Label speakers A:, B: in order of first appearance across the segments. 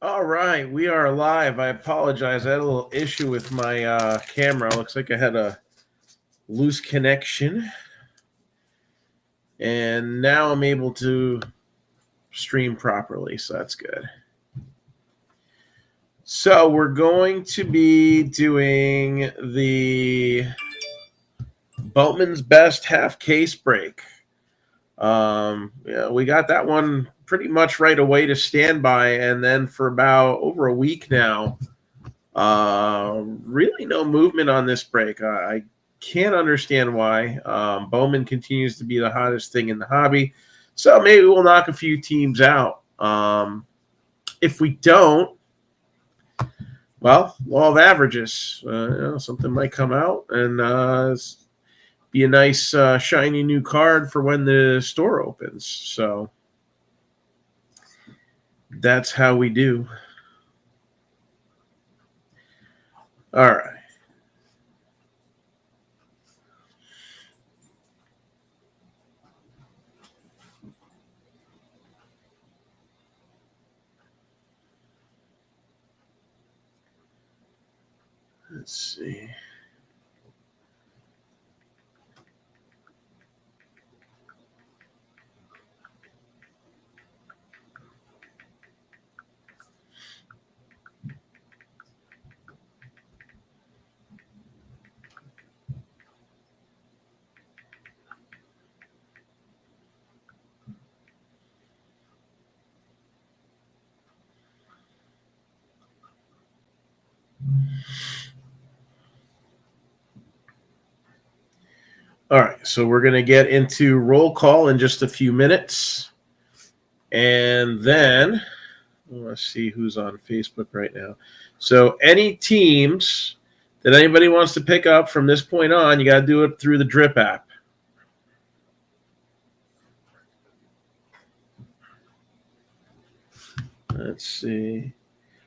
A: All right, we are live. I apologize. I had a little issue with my camera. Looks like I had a loose connection. And now I'm able to stream properly, so that's good. So we're going to be doing the Bowman's Best half case break. We got that one pretty much right away to stand by, and then for about over a week now, really no movement on this break. I can't understand why. Bowman continues to be the hottest thing in the hobby, so maybe we'll knock a few teams out. If we don't, well, law of averages. Something might come out and be a nice shiny new card for when the store opens. So that's how we do. All right. Let's see. All right, so we're going to get into roll call in just a few minutes. And then let's see who's on Facebook right now. So any teams that anybody wants to pick up from this point on, you got to do it through the Drip app. Let's see.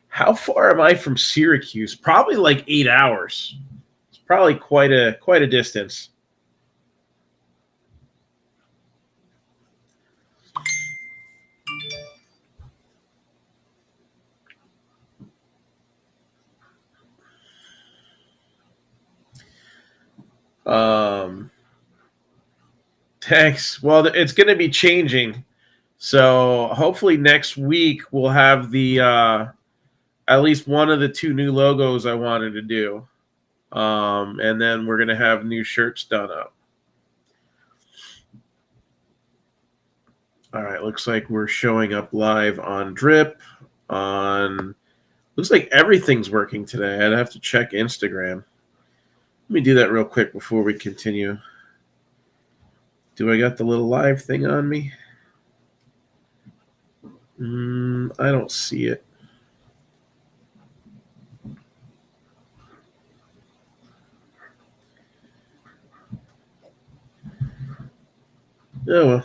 A: How far am I from Syracuse? Probably like 8 hours. It's probably quite a distance. Thanks. Well, it's going to be changing. So hopefully next week we'll have the at least one of the two new logos I wanted to do. And then we're going to have new shirts done up. All right, looks like we're showing up live on Drip. Looks like everything's working today. I'd have to check Instagram. Let me do that real quick before we continue. Do I got the little live thing on me? I don't see it. Oh, well,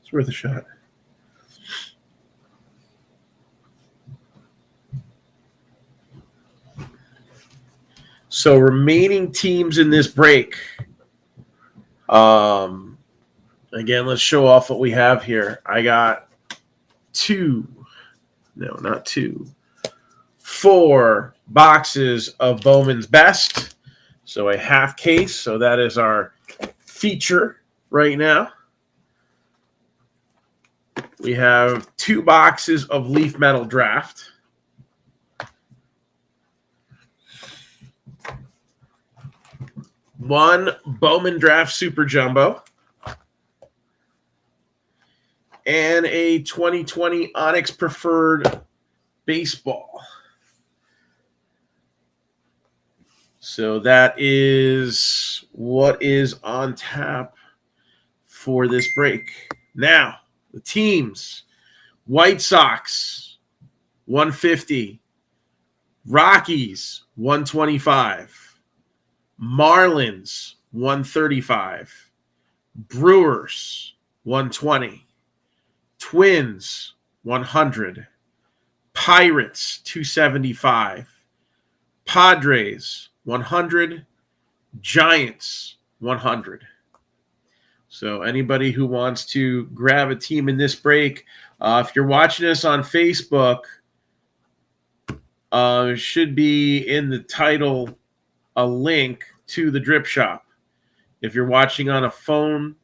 A: it's worth a shot. So remaining teams in this break. Again, let's show off what we have here. I got 4 boxes of Bowman's Best. So a half case. So that is our feature right now. We have 2 boxes of Leaf Metal Draft. One Bowman Draft Super Jumbo. And a 2020 Onyx Preferred Baseball. So that is what is on tap for this break. Now, the teams. White Sox, 150. Rockies, 125. Marlins, 135. Brewers, 120. Twins, 100. Pirates, 275. Padres, 100. Giants, 100. So anybody who wants to grab a team in this break, if you're watching us on Facebook, should be in the title a link to the Drip Shop. If you're watching on a phone,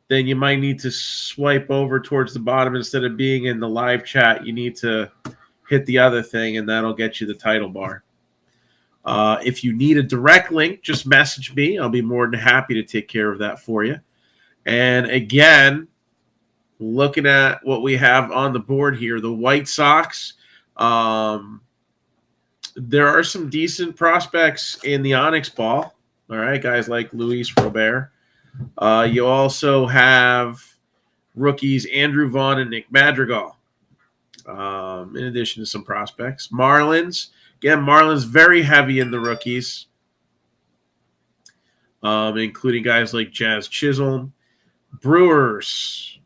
A: then you might need to swipe over towards the bottom. Instead of being in the live chat, you need to hit the other thing, and that'll get you the title bar. If you need a direct link, just message me. I'll be more than happy to take care of that for you. And again, looking at what we have on the board here, the White Sox, there are some decent prospects in the Onyx ball. All right, guys like Luis Robert. You also have rookies Andrew Vaughn and Nick Madrigal, in addition to some prospects. Marlins, again, Marlins very heavy in the rookies, including guys like Jazz Chisholm. Brewers,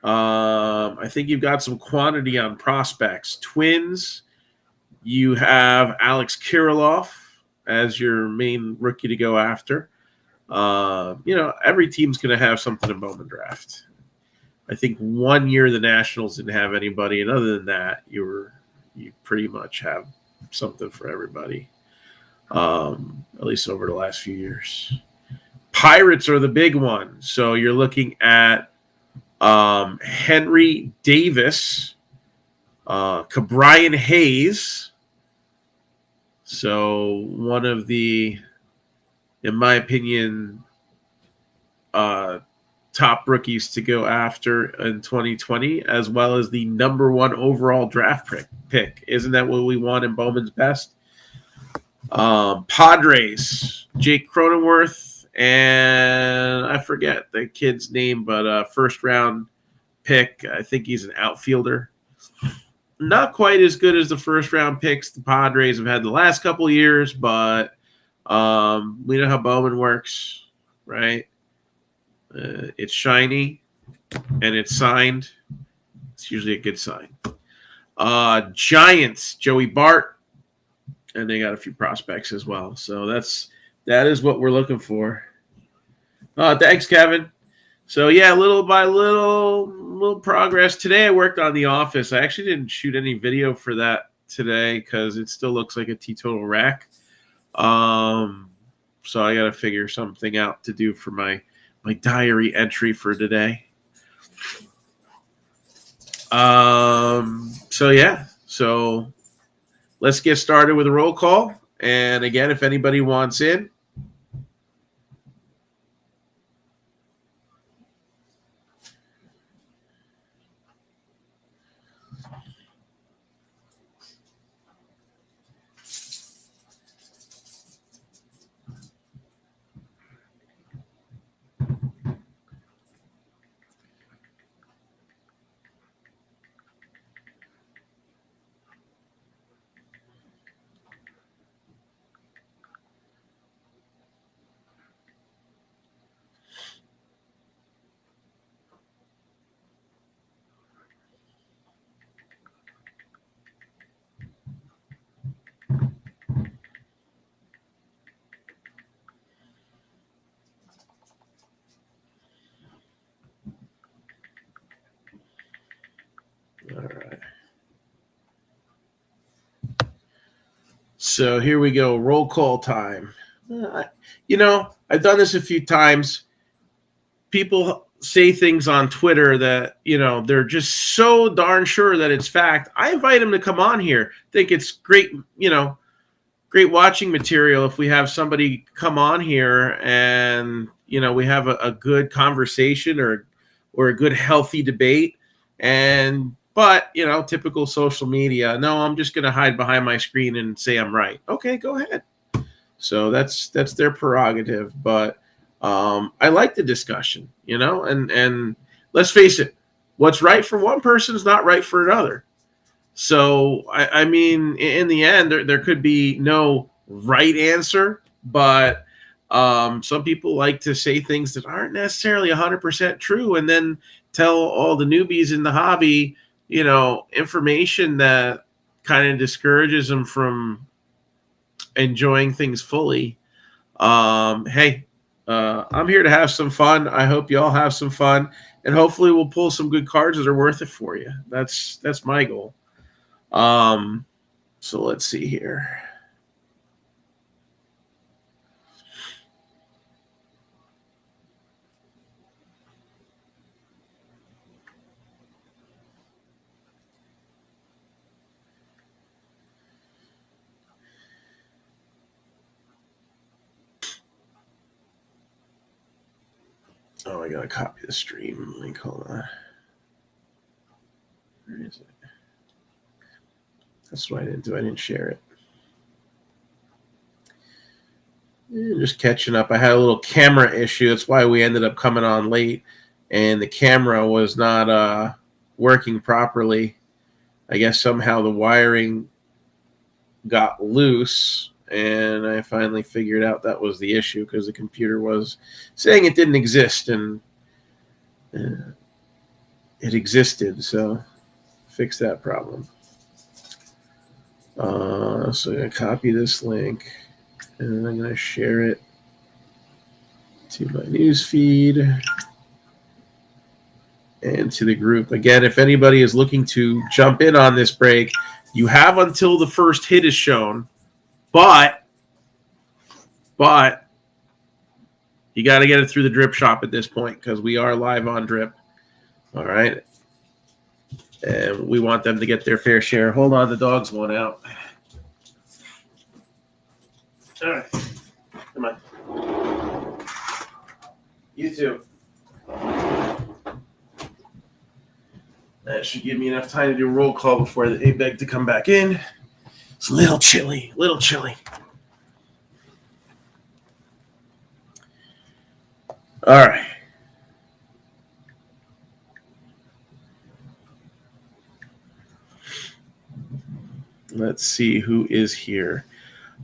A: I think you've got some quantity on prospects. Twins, you have Alex Kirilloff as your main rookie to go after. Every team's going to have something in Bowman draft. I think 1 year the Nationals didn't have anybody, and other than that, you pretty much have something for everybody, at least over the last few years. Pirates are the big one. So you're looking at Henry Davis, Cabrian Hayes. So one of the, in my opinion, top rookies to go after in 2020, as well as the number 1 overall draft pick. Isn't that what we want in Bowman's best? Padres, Jake Cronenworth, and I forget the kid's name, but first round pick. I think he's an outfielder. Not quite as good as the first round picks the Padres have had the last couple of years, but we know how Bowman works, right? It's shiny and it's signed. It's usually a good sign. Giants, Joey Bart, and they got a few prospects as well. So that is what we're looking for. Thanks, Kevin. So yeah, little by little progress. Today I worked on The Office. I actually didn't shoot any video for that today because it still looks like a teetotal wreck. So I got to figure something out to do for my diary entry for today. So let's get started with a roll call. And again, if anybody wants in, all right. So here we go. Roll call time. I've done this a few times. People say things on Twitter that, they're just so darn sure that it's fact. I invite them to come on here. Think it's great, great watching material if we have somebody come on here and, we have a good conversation or a good healthy debate. But typical social media. No, I'm just going to hide behind my screen and say I'm right. Okay, go ahead. So that's their prerogative. But I like the discussion, and let's face it, what's right for one person is not right for another. So, I mean, in the end, there could be no right answer, but some people like to say things that aren't necessarily 100% true and then tell all the newbies in the hobby, information that kind of discourages them from enjoying things fully. Hey, I'm here to have some fun. I hope you all have some fun, and hopefully we'll pull some good cards that are worth it for you. That's my goal. So let's see here. Oh, I gotta copy the stream link. Hold on. Where is it? That's what I didn't do. I didn't share it. Just catching up. I had a little camera issue. That's why we ended up coming on late. And the camera was not working properly. I guess somehow the wiring got loose. And I finally figured out that was the issue because the computer was saying it didn't exist. And it existed. So fix that problem. So I'm going to copy this link. And then I'm going to share it to my news feed and to the group. Again, if anybody is looking to jump in on this break, you have until the first hit is shown. But you got to get it through the drip shop at this point because we are live on drip. All right. And we want them to get their fair share. Hold on, the dog's going out. All right. Come on. You too. That should give me enough time to do a roll call before they beg to come back in. It's a little chilly. All right. Let's see who is here.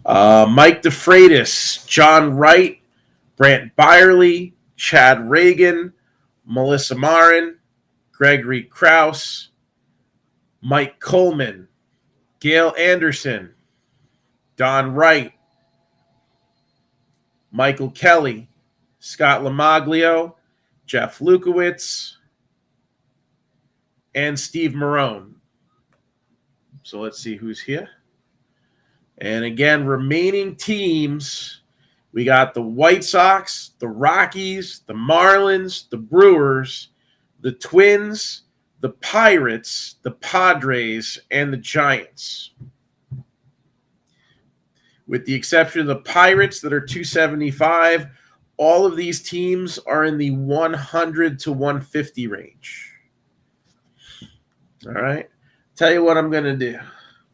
A: Mike DeFreitas, John Wright, Brant Byerly, Chad Reagan, Melissa Marin, Gregory Krause, Mike Coleman, Gail Anderson, Don Wright, Michael Kelly, Scott Lamaglio, Jeff Lukowitz, and Steve Marone. So let's see who's here. And again, remaining teams, we got the White Sox, the Rockies, the Marlins, the Brewers, the Twins, the Pirates, the Padres, and the Giants. With the exception of the Pirates that are 275, all of these teams are in the 100 to 150 range. All right. Tell you what I'm going to do.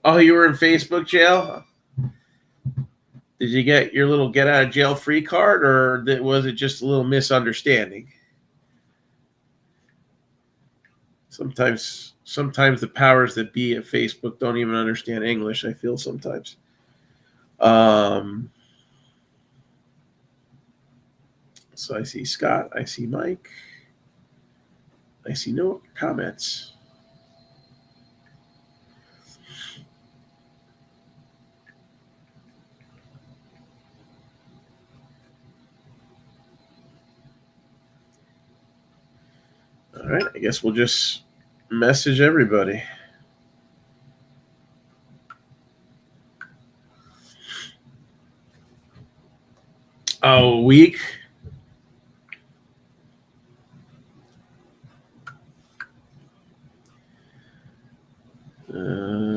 A: Oh, you were in Facebook jail? Did you get your little get out of jail free card, or was it just a little misunderstanding? Sometimes the powers that be at Facebook don't even understand English, I feel sometimes. So I see Scott. I see Mike. I see no comments. All right, I guess we'll just message everybody. A week.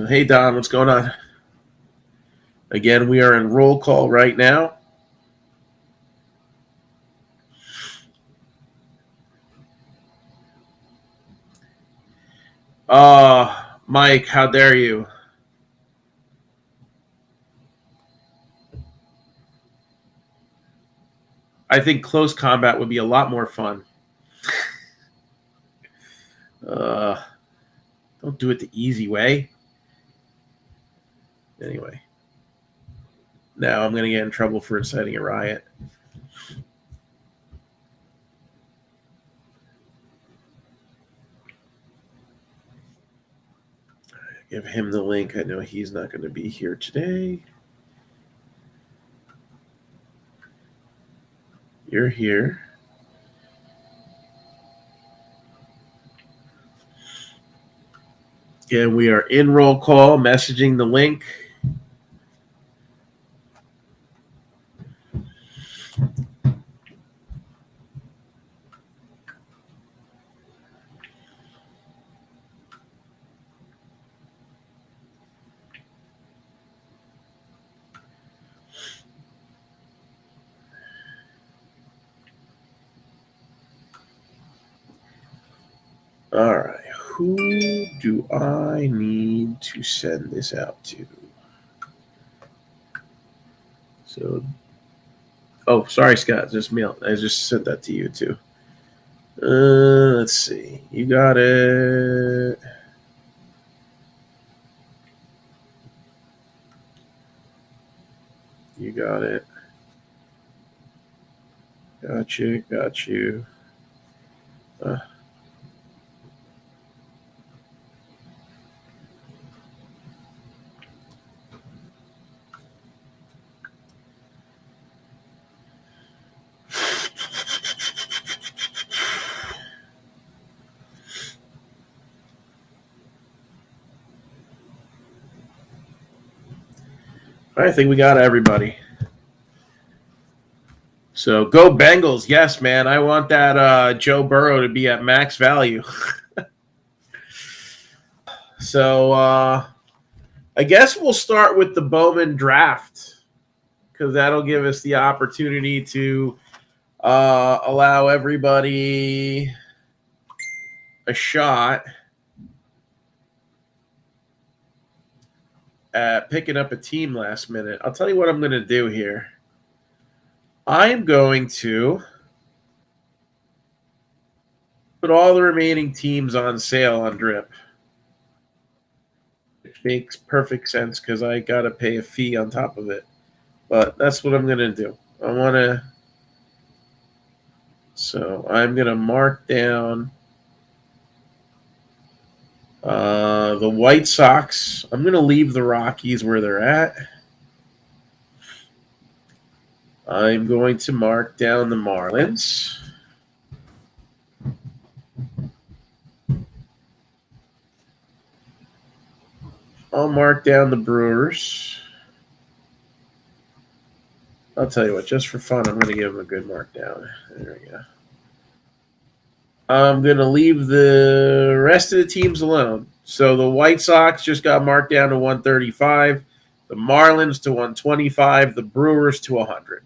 A: Hey, Don, what's going on? Again, we are in roll call right now. Mike, how dare you? I think close combat would be a lot more fun. Don't do it the easy way. Anyway. Now I'm going to get in trouble for inciting a riot. Give him the link. I know he's not going to be here today. You're here. And we are in roll call, messaging the link. All right. Who do I need to send this out to? So, oh, sorry, Scott. Just mailed. I just sent that to you too. Let's see. You got it. You got it. Got you. Got you. I think we got everybody. So go Bengals. Yes, man. I want that Joe Burrow to be at max value. So I guess we'll start with the Bowman draft because that'll give us the opportunity to allow everybody a shot at picking up a team last minute. I'll tell you what I'm going to do here. I am going to put all the remaining teams on sale on Drip. It makes perfect sense because I got to pay a fee on top of it. But that's what I'm going to do. I want to. So I'm going to mark down the White Sox. I'm going to leave the Rockies where they're at. I'm going to mark down the Marlins. I'll mark down the Brewers. I'll tell you what, just for fun, I'm going to give them a good mark down. There we go. I'm going to leave the rest of the teams alone. So the White Sox just got marked down to 135, the Marlins to 125, the Brewers to 100.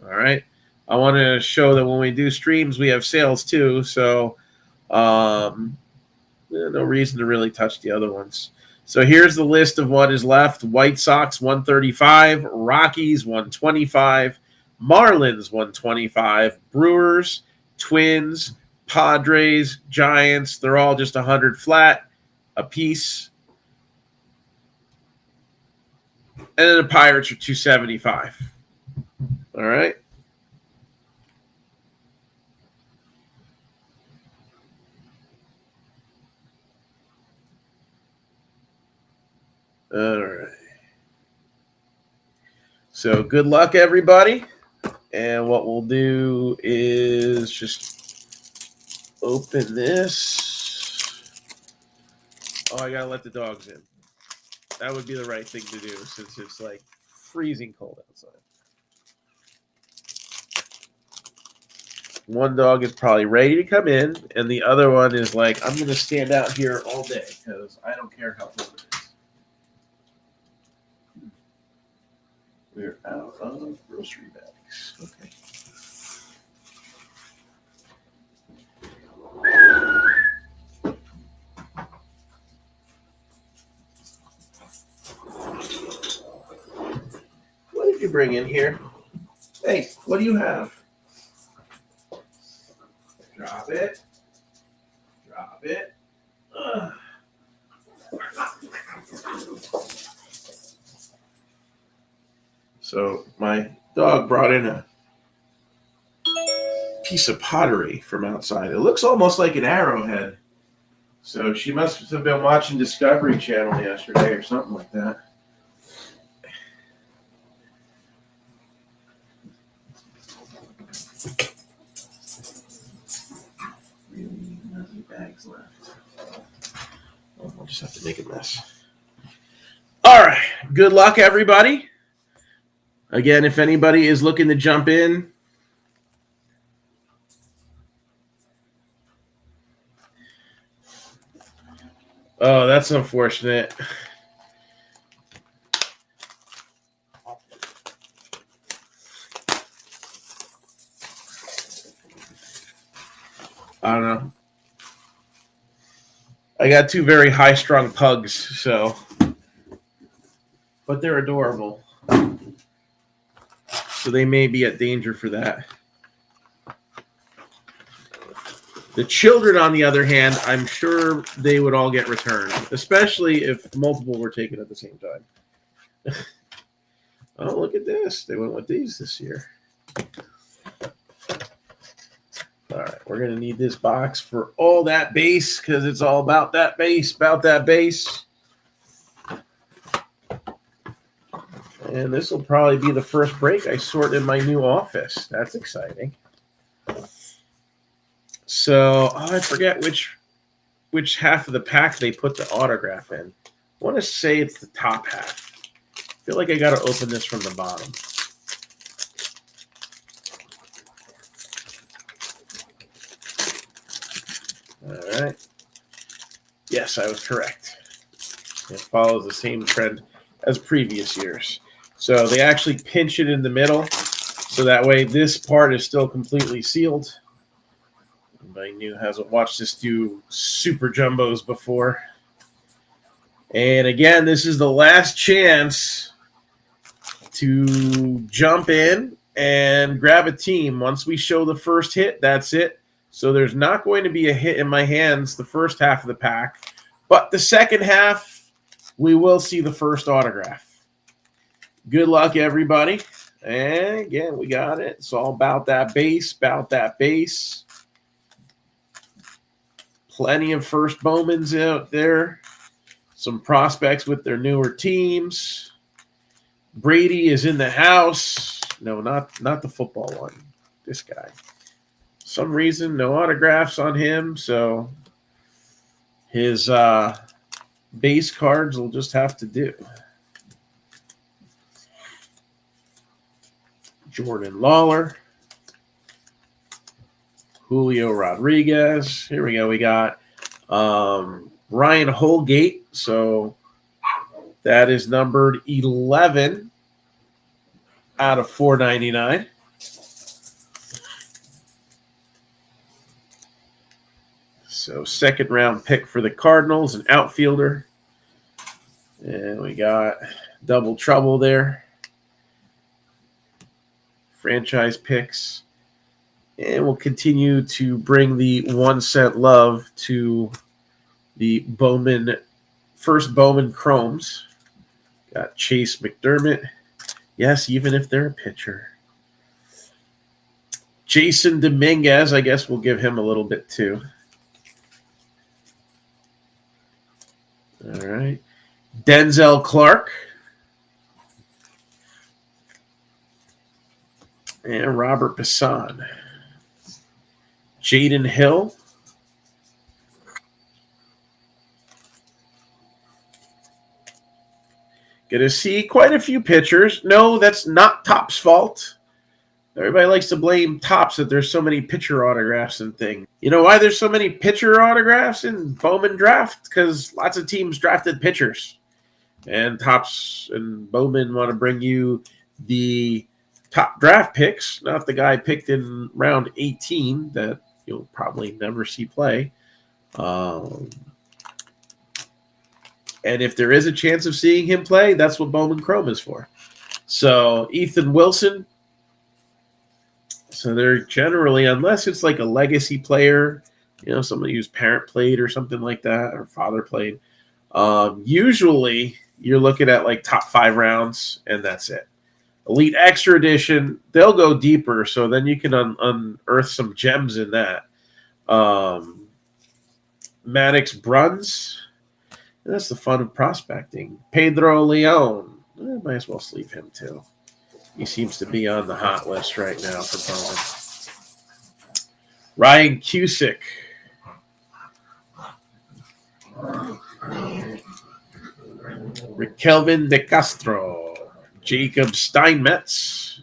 A: All right. I want to show that when we do streams, we have sales too. So no reason to really touch the other ones. So here's the list of what is left. White Sox 135, Rockies 125, Marlins 125, Brewers, Twins, Padres, Giants. They're all just 100 flat a piece. And then the Pirates are 275. All right. All right. So good luck, everybody. And what we'll do is just open this. Oh, I got to let the dogs in. That would be the right thing to do since it's like freezing cold outside. One dog is probably ready to come in, and the other one is like, I'm going to stand out here all day because I don't care how cold it is. We're out of grocery bags. Okay. What did you bring in here? Hey, what do you have? Drop it. Drop it. Ugh. So my dog brought in a piece of pottery from outside. It looks almost like an arrowhead. So she must have been watching Discovery Channel yesterday or something like that. Really, nothing bags left. Well, we'll just have to make a mess. All right. Good luck, everybody. Again, if anybody is looking to jump in, oh, that's unfortunate. I don't know. I got two very high-strung pugs, so, but they're adorable. So they may be at danger for that. The children, on the other hand, I'm sure they would all get returned, especially if multiple were taken at the same time. Oh, look at this. They went with these this year. All right, we're going to need this box for all that base because it's all about that base, And this will probably be the first break I sort in my new office. That's exciting. So, I forget which half of the pack they put the autograph in. I want to say it's the top half. I feel like I got to open this from the bottom. All right. Yes, I was correct. It follows the same trend as previous years. So they actually pinch it in the middle, so that way this part is still completely sealed. Anybody new hasn't watched this do super jumbos before. And again, this is the last chance to jump in and grab a team. Once we show the first hit, that's it. So there's not going to be a hit in my hands the first half of the pack. But the second half, we will see the first autograph. Good luck, everybody. And again, we got it. It's all about that base, Plenty of first Bowmans out there. Some prospects with their newer teams. Brady is in the house. No, not the football one. This guy. Some reason, no autographs on him, so his base cards will just have to do. Jordan Lawler. Julio Rodriguez. Here we go. We got Ryan Holgate. So that is numbered 11 out of 499. So second round pick for the Cardinals, an outfielder. And we got double trouble there. Franchise picks. And we'll continue to bring the 1 cent love to the Bowman, first Bowman Chromes. Got Chase McDermott. Yes, even if they're a pitcher. Jason Dominguez, I guess we'll give him a little bit too. All right. Denzel Clark. And Robert Bassan. Jaden Hill. Going to see quite a few pitchers. No, that's not Topps' fault. Everybody likes to blame Topps that there's so many pitcher autographs and things. You know why there's so many pitcher autographs in Bowman draft? Because lots of teams drafted pitchers. And Topps and Bowman want to bring you the top draft picks, not the guy picked in round 18 that you'll probably never see play. And if there is a chance of seeing him play, that's what Bowman Chrome is for. So Ethan Wilson. So they're generally, unless it's like a legacy player, you know, somebody whose parent played or something like that, or father played, usually you're looking at like top 5 rounds, and that's it. Elite Extra Edition, they'll go deeper, so then you can unearth some gems in that. Maddox Bruns, that's the fun of prospecting. Pedro Leon, might as well sleeve him too. He seems to be on the hot list right now for Bowman. Ryan Cusick. Kelvin De Castro. Jacob Steinmetz.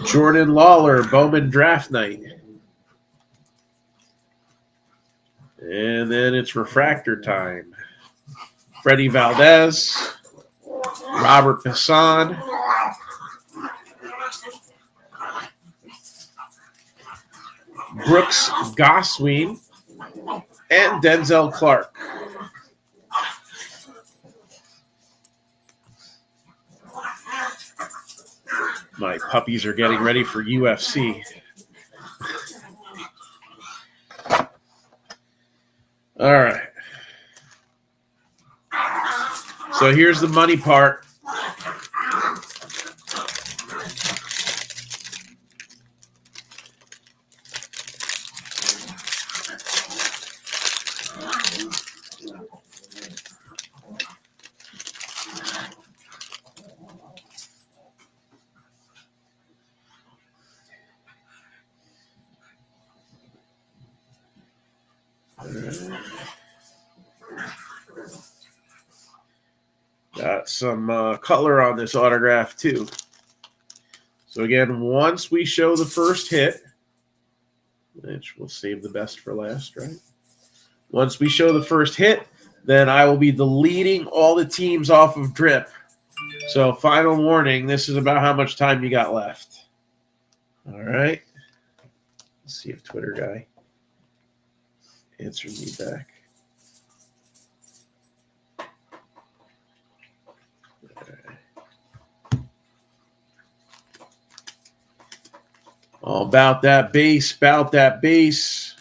A: Jordan Lawler, Bowman Draft Night. And then it's refractor time. Freddie Valdez, Robert Passan, Brooks Gosween, and Denzel Clark. My puppies are getting ready for UFC. All right. So here's the money part. Got some color on this autograph too. So again, once we show the first hit, which we'll save the best for last, right? Once we show the first hit, then I will be deleting all the teams off of Drip. So final warning, this is about how much time you got left. All right. Let's see if Twitter guy answered me back. All about that base, about that base.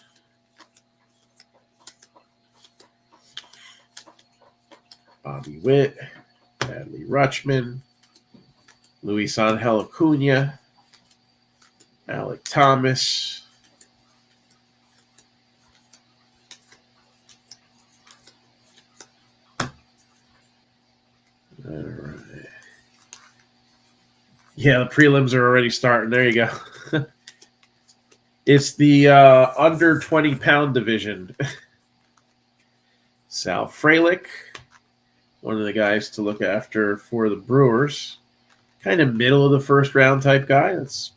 A: Bobby Witt, Adley Rutschman, Luis Angel Acuna, Alec Thomas. All right. Yeah, the prelims are already starting. There you go. It's the under 20-pound division. Sal Frelick, one of the guys to look after for the Brewers. Kind of middle of the first round type guy. That's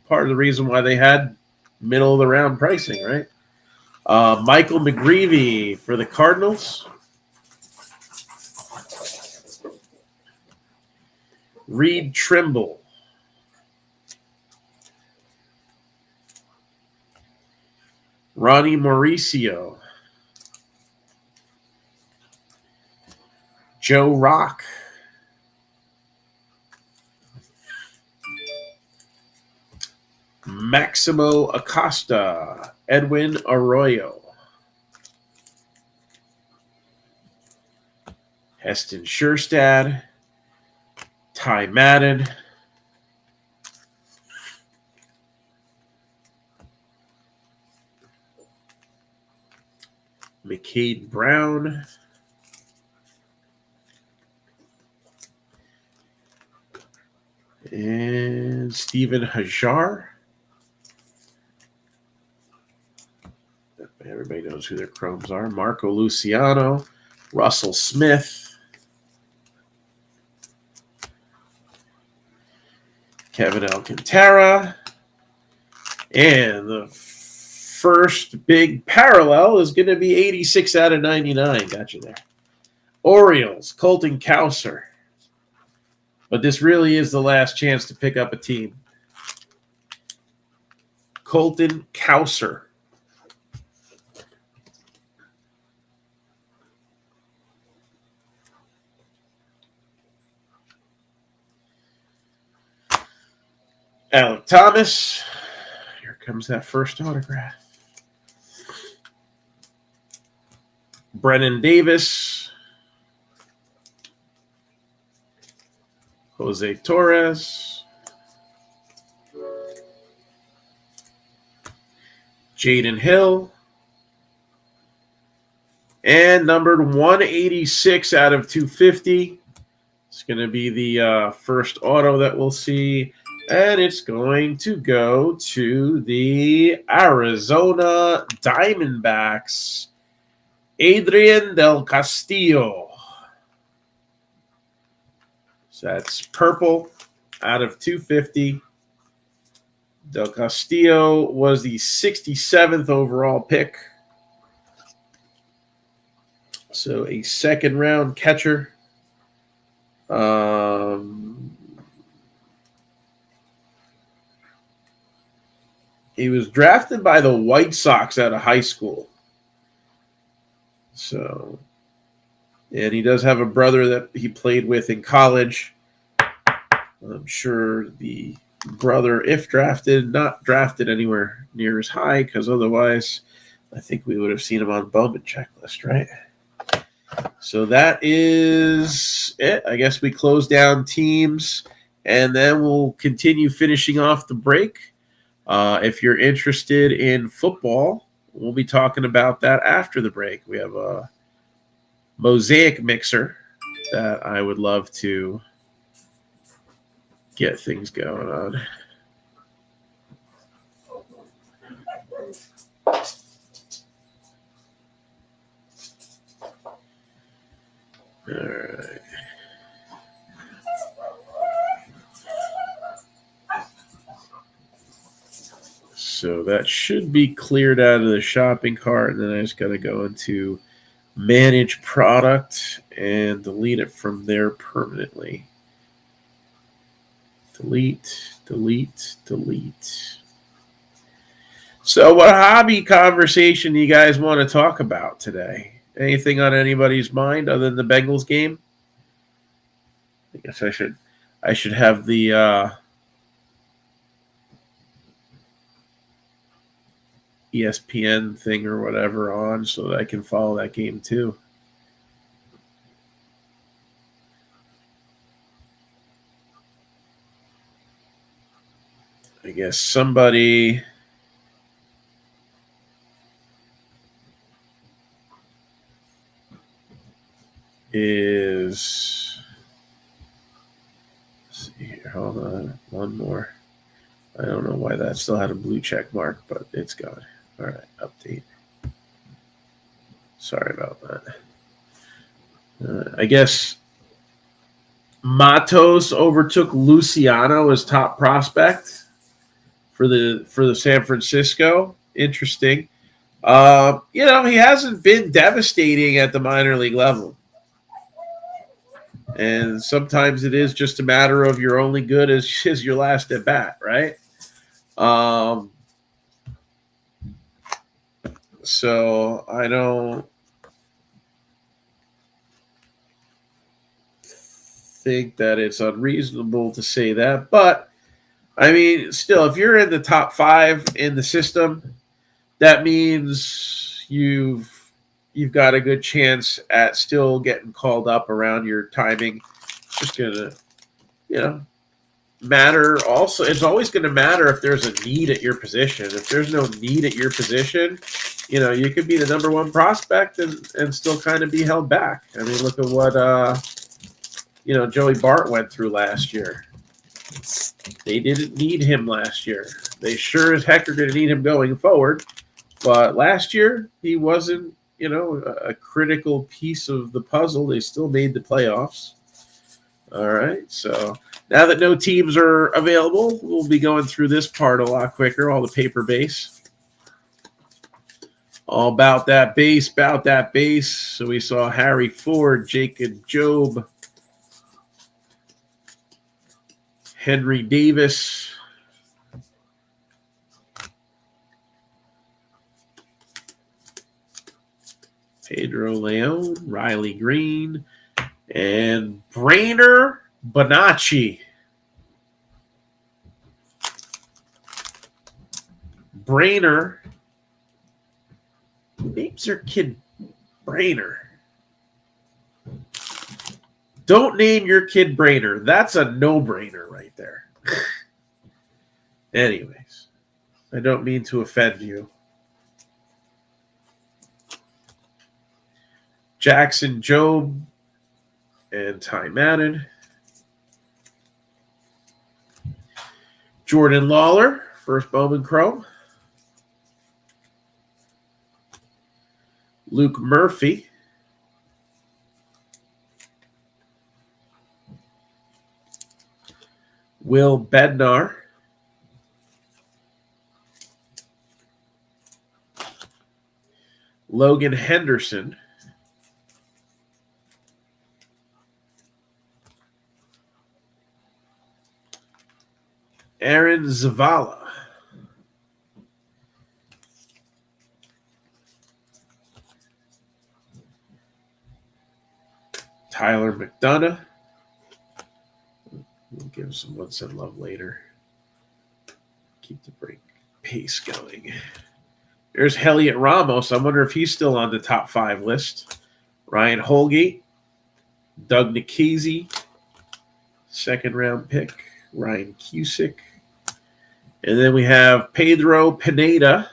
A: part of the reason why they had middle of the round pricing, right? Michael McGreevy for the Cardinals. Reed Trimble. Ronnie Mauricio. Joe Rock. Maximo Acosta. Edwin Arroyo. Heston Scherstad. Ty Madden. McCade Brown. And Steven Hajar. Everybody knows who their Chromes are. Marco Luciano. Russell Smith. Kevin Alcantara. And the first big parallel is going to be 86 out of 99. Got you there. Orioles, Colton Cowser. But this really is the last chance to pick up a team. Colton Cowser. Alec Thomas. Here comes that first autograph. Brennan Davis. Jose Torres. Jaden Hill. And numbered 186 out of 250. It's going to be the first auto that we'll see. And it's going to go to the Arizona Diamondbacks, Adrian Del Castillo. So that's purple out of 250. Del Castillo was the 67th overall pick. So a second round catcher. He was drafted by the White Sox out of high school. So, and he does have a brother that he played with in college. I'm sure the brother, if drafted, not drafted anywhere near as high, because otherwise I think we would have seen him on Bowman checklist, right? So that is it. I guess we close down teams, and then we'll continue finishing off the break. If you're interested in football, we'll be talking about that after the break. We have a Mosaic mixer that I would love to get things going on. All right. So that should be cleared out of the shopping cart, and then I just got to go into manage product and delete it from there permanently. Delete, delete, delete. So what hobby conversation do you guys want to talk about today? Anything on anybody's mind other than the Bengals game? I guess I should have the ESPN thing or whatever on so that I can follow that game too. I guess somebody is. Let's see here. Hold on. One more. I don't know why that still had a blue check mark, but it's gone. All right. Update. Sorry about that. I guess Matos overtook Luciano as top prospect for the San Francisco. Interesting. He hasn't been devastating at the minor league level. And sometimes it is just a matter of you're only good as your last at bat, right? So I don't think that it's unreasonable to say that. But, I mean, still, if you're in the top 5 in the system, that means you've got a good chance at still getting called up around your timing. It's just going to, matter. Also, it's always going to matter if there's a need at your position. If there's no need at your position, you could be the number 1 prospect and still kind of be held back. I mean, look at what, Joey Bart went through last year. They didn't need him last year. They sure as heck are going to need him going forward. But last year, he wasn't, a critical piece of the puzzle. They still made the playoffs. All right. So now that no teams are available, we'll be going through this part a lot quicker, all the paper base. All about that base, So we saw Harry Ford, Jacob Job, Henry Davis, Pedro Leon, Riley Green, and Brainer Bonacci. Brainer names their kid Brainer. Don't name your kid Brainer. That's a no-brainer right there. Anyways, I don't mean to offend you. Jackson Job and Ty Madden. Jordan Lawler, first Bowman Chrome. Luke Murphy. Will Bednar. Logan Henderson. Aaron Zavala. Tyler McDonough. We'll give him some One Set Love later. Keep the break pace going. There's Heliot Ramos. I wonder if he's still on the top 5 list. Ryan Holgate. Doug Nikese. Second-round pick. Ryan Cusick. And then we have Pedro Pineda.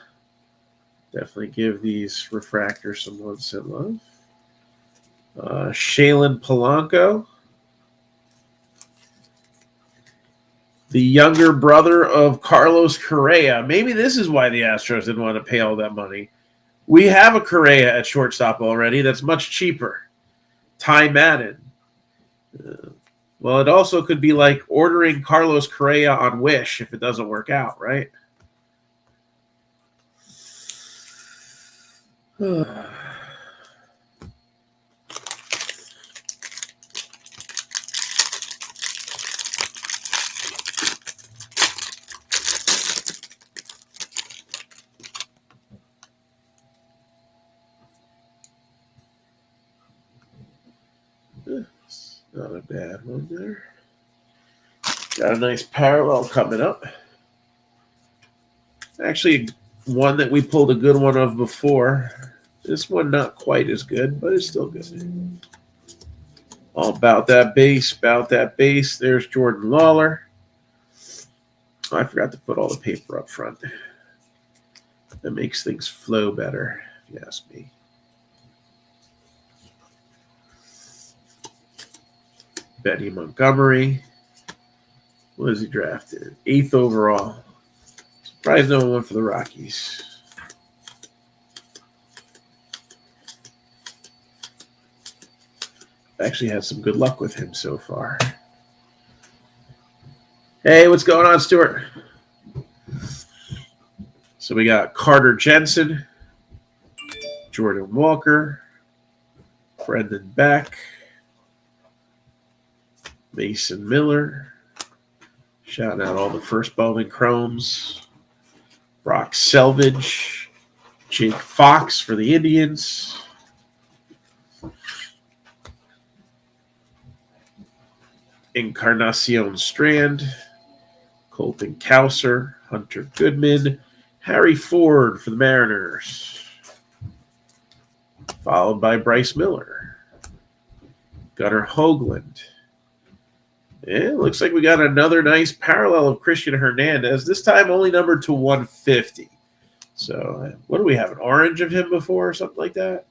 A: Definitely give these refractors some One Set Love. Shalen Polanco. The younger brother of Carlos Correa. Maybe this is why the Astros didn't want to pay all that money. We have a Correa at shortstop already that's much cheaper. Ty Madden. Well, it also could be like ordering Carlos Correa on Wish if it doesn't work out, right? Not a bad one there. Got a nice parallel coming up. Actually, one that we pulled a good one of before. This one not quite as good, but it's still good. All about that base, about that base. There's Jordan Lawler. Oh, I forgot to put all the paper up front. That makes things flow better, if you ask me. Betty Montgomery. What is he drafted? 8th overall. Surprised no one went for the Rockies. Actually had some good luck with him so far. Hey, what's going on, Stuart? So we got Carter Jensen, Jordan Walker, Brendan Beck, Mason Miller. Shouting out all the first Bowman Chromes. Brock Selvage. Jake Fox for the Indians. Encarnacion Strand. Colton Cowser. Hunter Goodman. Harry Ford for the Mariners. Followed by Bryce Miller. Gunnar Hoagland. Yeah, looks like we got another nice parallel of Christian Hernandez, this time only numbered to 150. So what do we have, an orange of him before or something like that?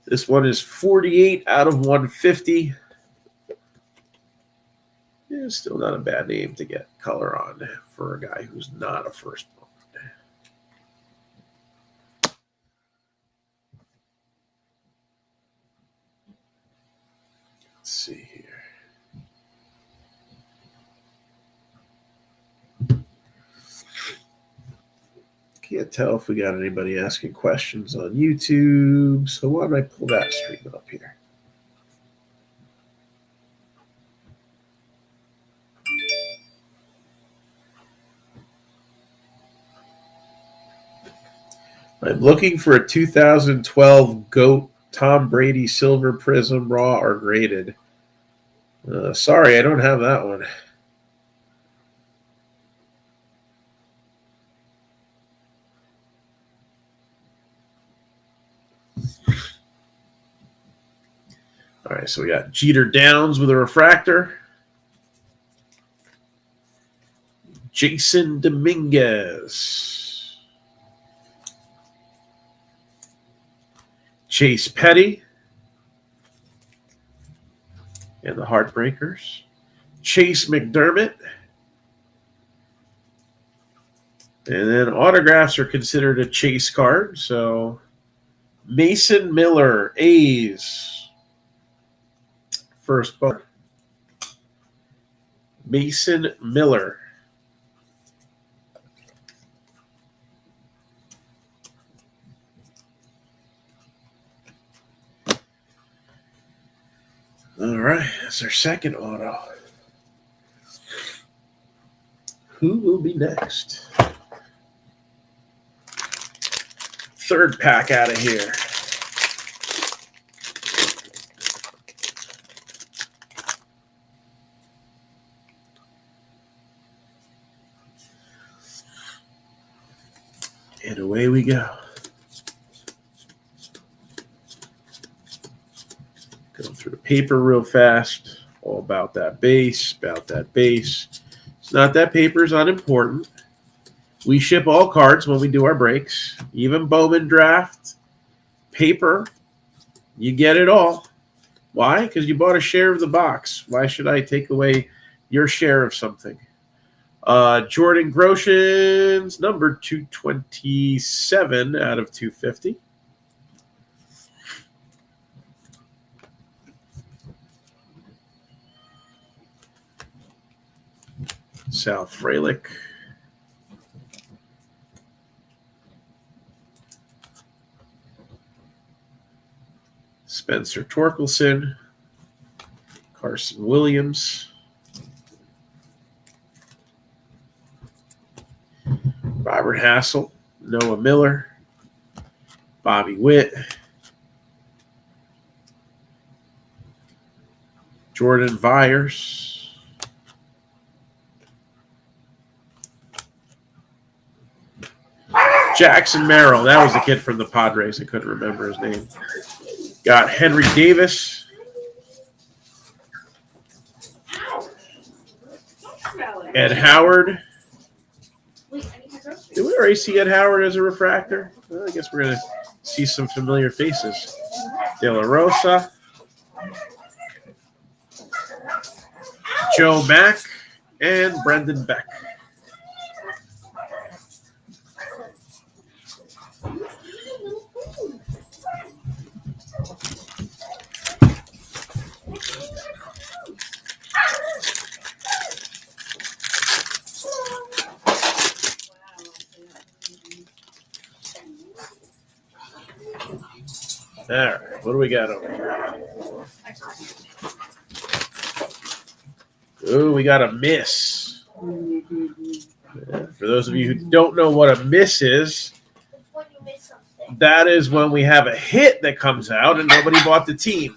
A: This one is 48 out of 150. Yeah, still not a bad name to get color on for a guy who's not a first one. Let's see here. Can't tell if we got anybody asking questions on YouTube, so why don't I pull that stream up here? I'm looking for a 2012 GOAT Tom Brady Silver Prism Raw or Graded. Sorry, I don't have that one. All right, so we got Jeter Downs with a refractor. Jason Dominguez. Chase Petty. And the Heartbreakers. Chase McDermott. And then autographs are considered a chase card. So Mason Miller, A's. First book. Mason Miller. All right, that's our second auto. Who will be next? Third pack out of here. And away we go. Going through the paper real fast. All about that base, It's not that paper is unimportant. We ship all cards when we do our breaks. Even Bowman draft, paper, you get it all. Why? Because you bought a share of the box. Why should I take away your share of something? Jordan Groshans, number 227 out of 250. Sal Frelick. Spencer Torkelson. Carson Williams. Robert Hassel. Noah Miller. Bobby Witt. Jordan Vyers. Jackson Merrill. That was the kid from the Padres. I couldn't remember his name. Got Henry Davis. Ed Howard. Did we already see Ed Howard as a refractor? Well, I guess we're going to see some familiar faces. De La Rosa. Joe Mack. And Brendan Beck. All right, what do we got over here? Oh, we got a miss. Yeah, for those of you who don't know what a miss is, that is when we have a hit that comes out and nobody bought the team.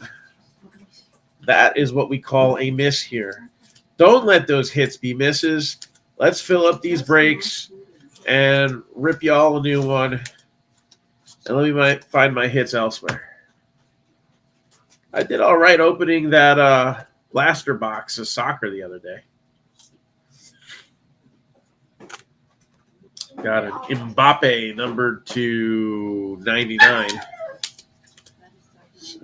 A: That is what we call a miss here. Don't let those hits be misses. Let's fill up these breaks and rip you all a new one. And let me find my hits elsewhere. I did all right opening that blaster box of soccer the other day. Got an Mbappe number 299. So.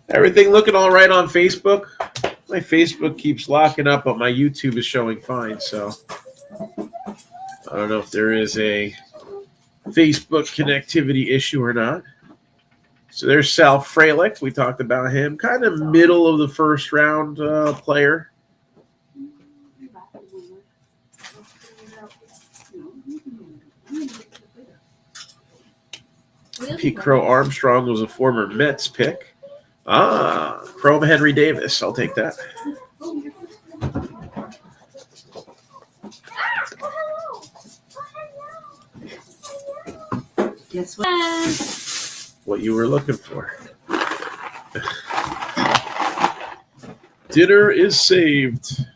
A: Everything looking all right on Facebook. My Facebook keeps locking up, but my YouTube is showing fine. So I don't know if there is a Facebook connectivity issue or not. So there's Sal Frelick. We talked about him. Kind of middle of the first round player. Pete Crow Armstrong was a former Mets pick. Chrome Henry Davis. I'll take that.
B: Guess what?
A: What you were looking for. Dinner is saved.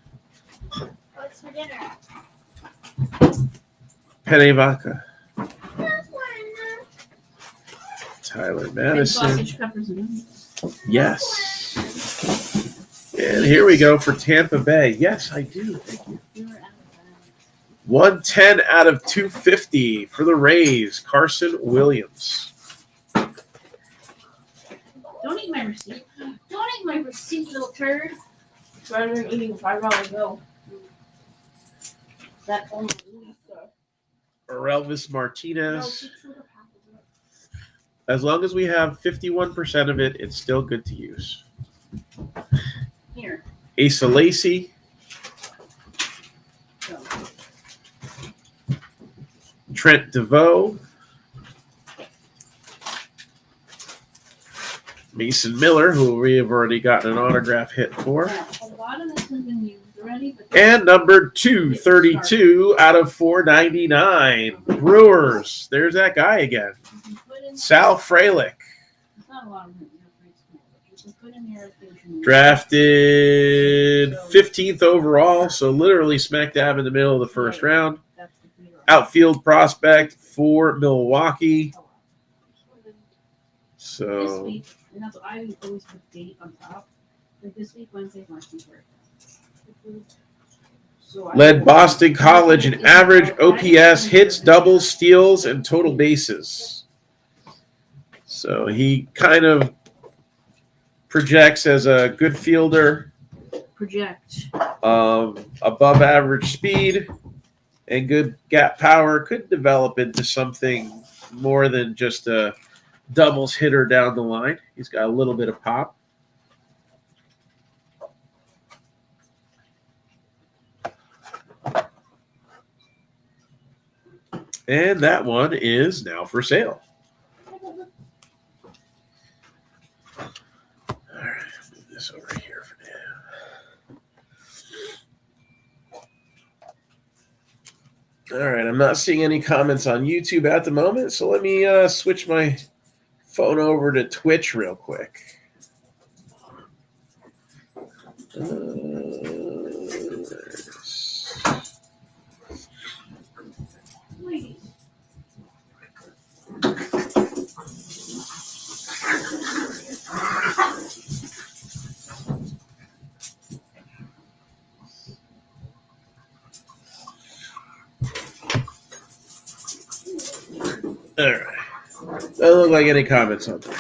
C: What's for dinner?
A: Penne Vaca. Tyler Madison. Yes. And here we go for Tampa Bay. Yes, I do. Thank you. 110 out of 250 for the Rays. Carson Williams.
C: Don't eat my receipt. Don't eat my receipt, little turd.
B: Rather than eating $5 bill. That only Lisa.
A: Or Elvis
B: No,
A: Martinez.
B: she chewed up half of it.
A: As long as we have 51% of it, it's still good to use.
B: Here.
A: Asa Lacy.
B: Go.
A: Trent DeVoe. Mason Miller, who we have already gotten an autograph hit for.
B: Yeah, a lot of this has been used already. But
A: And number 232 out of 499. Brewers. There's that guy again.
B: you can put in,
A: Sal Frelick.
B: it's not a lot of them. They're pretty small, but you can put in here if you
A: Drafted 15th overall, so literally smack dab in the middle of the first round.
B: That's the computer.
A: Outfield prospect for Milwaukee.
B: This
A: So
B: week, and that's what I always put date on top. Like this week, Wednesday's Mark's birthday. So I
A: led Boston College in average OPS, hits, doubles, steals, and total bases. So he kind of projects as a good fielder,
B: project.
A: above average speed, and good gap power. Could develop into something more than just a doubles hitter down the line. He's got a little bit of pop. And that one is now for sale. All right, move this over here for now. All right, I'm not seeing any comments on YouTube at the moment, so let me switch my phone over to Twitch real quick.
B: Please.
A: All right. Doesn't look like any comments on that.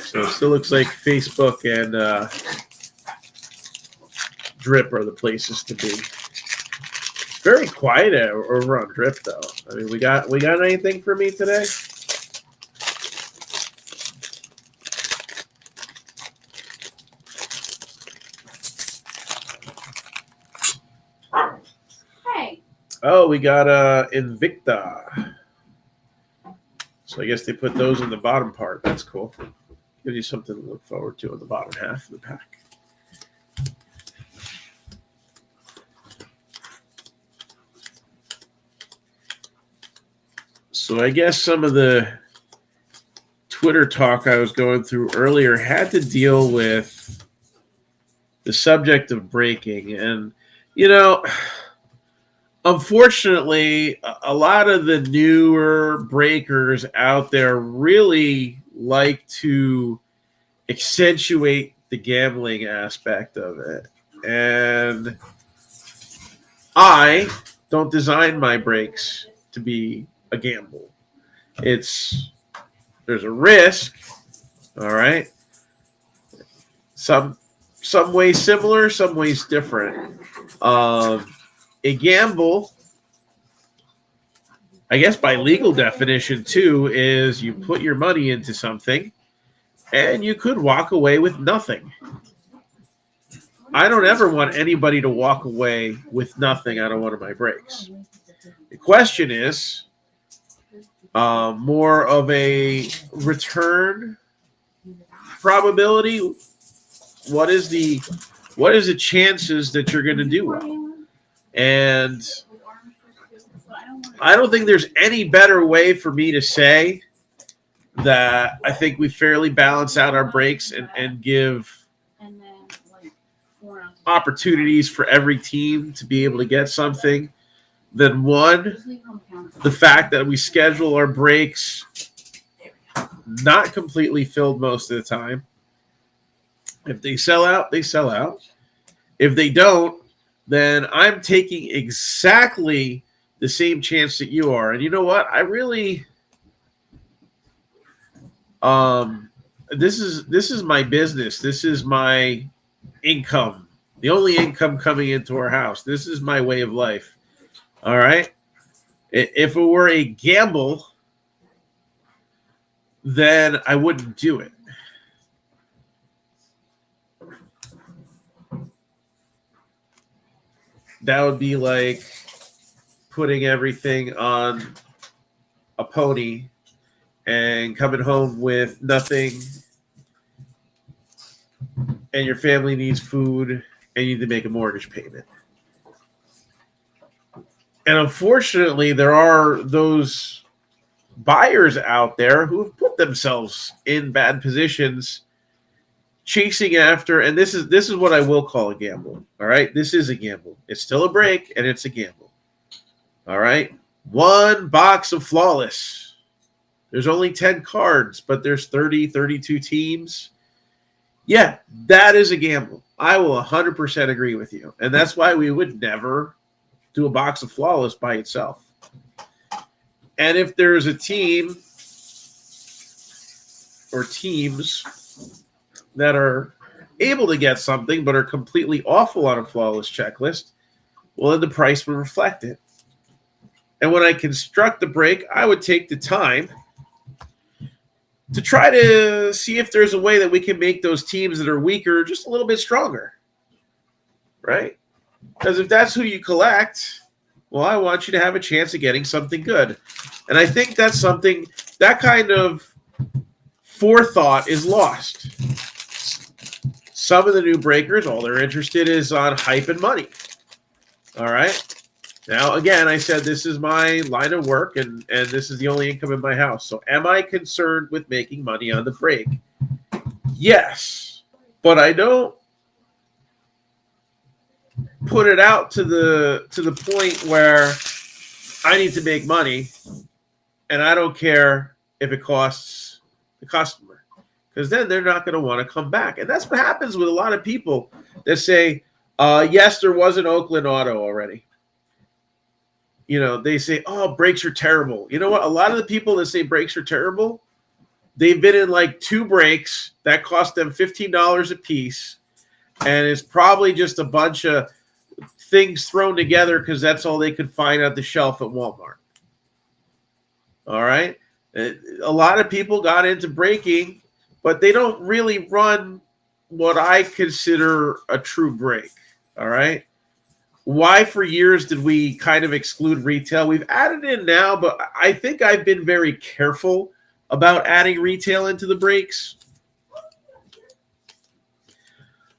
A: So it still looks like Facebook and Drip are the places to be. It's very quiet over on Drip, though. I mean, we got anything for me today?
B: Hey.
A: Oh, we got Invicta. So I guess they put those in the bottom part. That's cool. Gives you something to look forward to in the bottom half of the pack. So I guess some of the Twitter talk I was going through earlier had to deal with the subject of breaking. And, you know, unfortunately, a lot of the newer breakers out there really like to accentuate the gambling aspect of it. And I don't design my breaks to be a gamble. There's a risk, all right? Some ways similar, some ways different. A gamble, I guess by legal definition too, is you put your money into something and you could walk away with nothing. I don't ever want anybody to walk away with nothing out of one of my breaks. The question is more of a return probability. What is the chances that you're going to do well? And I don't think there's any better way for me to say that I think we fairly balance out our breaks and give opportunities for every team to be able to get something than one, the fact that we schedule our breaks not completely filled most of the time. If they sell out, they sell out. If they don't, then I'm taking exactly the same chance that you are. And you know what? I really this is my business. This is my income The only income coming into our house. This is my way of life. All right. If it were a gamble, then I wouldn't do it. That would be like putting everything on a pony and coming home with nothing, and your family needs food, and you need to make a mortgage payment. And unfortunately, there are those buyers out there who have put themselves in bad positions chasing after, and this is what I will call a gamble. All right, this is a gamble. It's still a break, and it's a gamble. All right, one box of Flawless. There's only 10 cards, but there's 30, 32 teams. Yeah, that is a gamble. I will 100% agree with you, and that's why we would never do a box of Flawless by itself. And if there's a team or teams that are able to get something but are completely awful on a Flawless checklist, well, then the price would reflect it. And when I construct the break, I would take the time to try to see if there's a way that we can make those teams that are weaker just a little bit stronger, right? Because if that's who you collect, well, I want you to have a chance of getting something good. And I think that's something, that kind of forethought is lost. Some of the new breakers, all they're interested is on hype and money. All right? Now, again, I said this is my line of work, and this is the only income in my house. So am I concerned with making money on the break? Yes. But I don't put it out to the point where I need to make money, and I don't care if it costs the customer, because then they're not going to want to come back. And that's what happens with a lot of people that say, yes, there was an Oakland auto already. You know, they say, oh, brakes are terrible. You know what? A lot of the people that say brakes are terrible, they've been in like 2 brakes that cost them $15 a piece, and it's probably just a bunch of things thrown together because that's all they could find on the shelf at Walmart. All right? A lot of people got into braking, but they don't really run what I consider a true brake. All right? Why for years did we kind of exclude retail? We've added in now, but I think I've been very careful about adding retail into the brakes.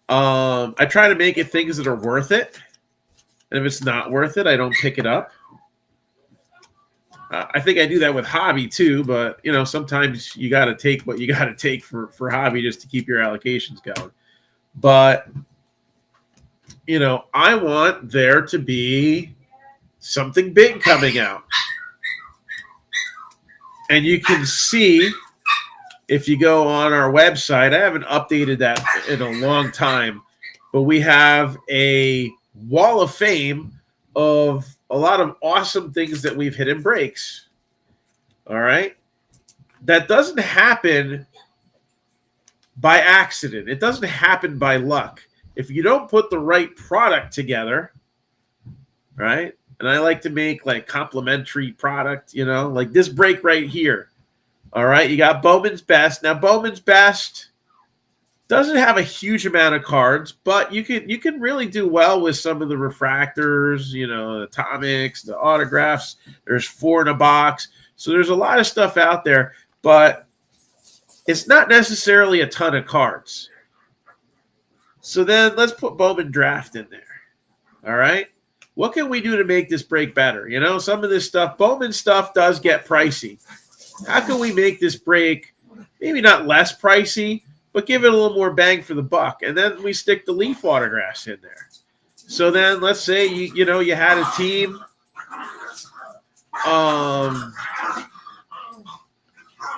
A: I try to make it things that are worth it. And if it's not worth it, I don't pick it up. I think I do that with hobby too, but you know, sometimes you got to take what you got to take for hobby just to keep your allocations going. But you know, I want there to be something big coming out. And you can see if you go on our website, I haven't updated that in a long time, but we have a wall of fame of a lot of awesome things that we've hit in breaks. All right. That doesn't happen by accident. It doesn't happen by luck. If you don't put the right product together, right? And I like to make like complementary product, you know, like this break right here. All right. You got Bowman's Best. Now, Bowman's Best doesn't have a huge amount of cards, but you can really do well with some of the refractors, you know, the atomics, the autographs. There's 4 in a box. So there's a lot of stuff out there, but it's not necessarily a ton of cards. So then let's put Bowman Draft in there. All right. What can we do to make this break better? You know, some of this stuff, Bowman stuff does get pricey. How can we make this break maybe not less pricey, but give it a little more bang for the buck? And then we stick the Leaf autographs in there. So then let's say, you know, you had a team.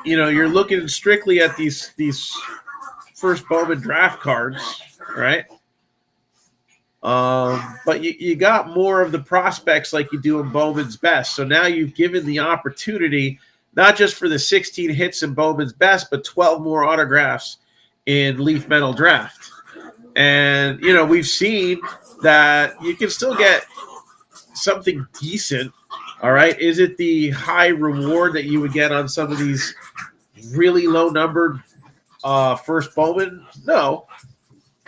A: You know, you're looking strictly at these first Bowman draft cards, right? But you got more of the prospects like you do in Bowman's Best. So now you've given the opportunity not just for the 16 hits in Bowman's Best, but 12 more autographs in Leaf Metal Draft. And, we've seen that you can still get something decent. All right. Is it the high reward that you would get on some of these really low numbered first Bowman? No.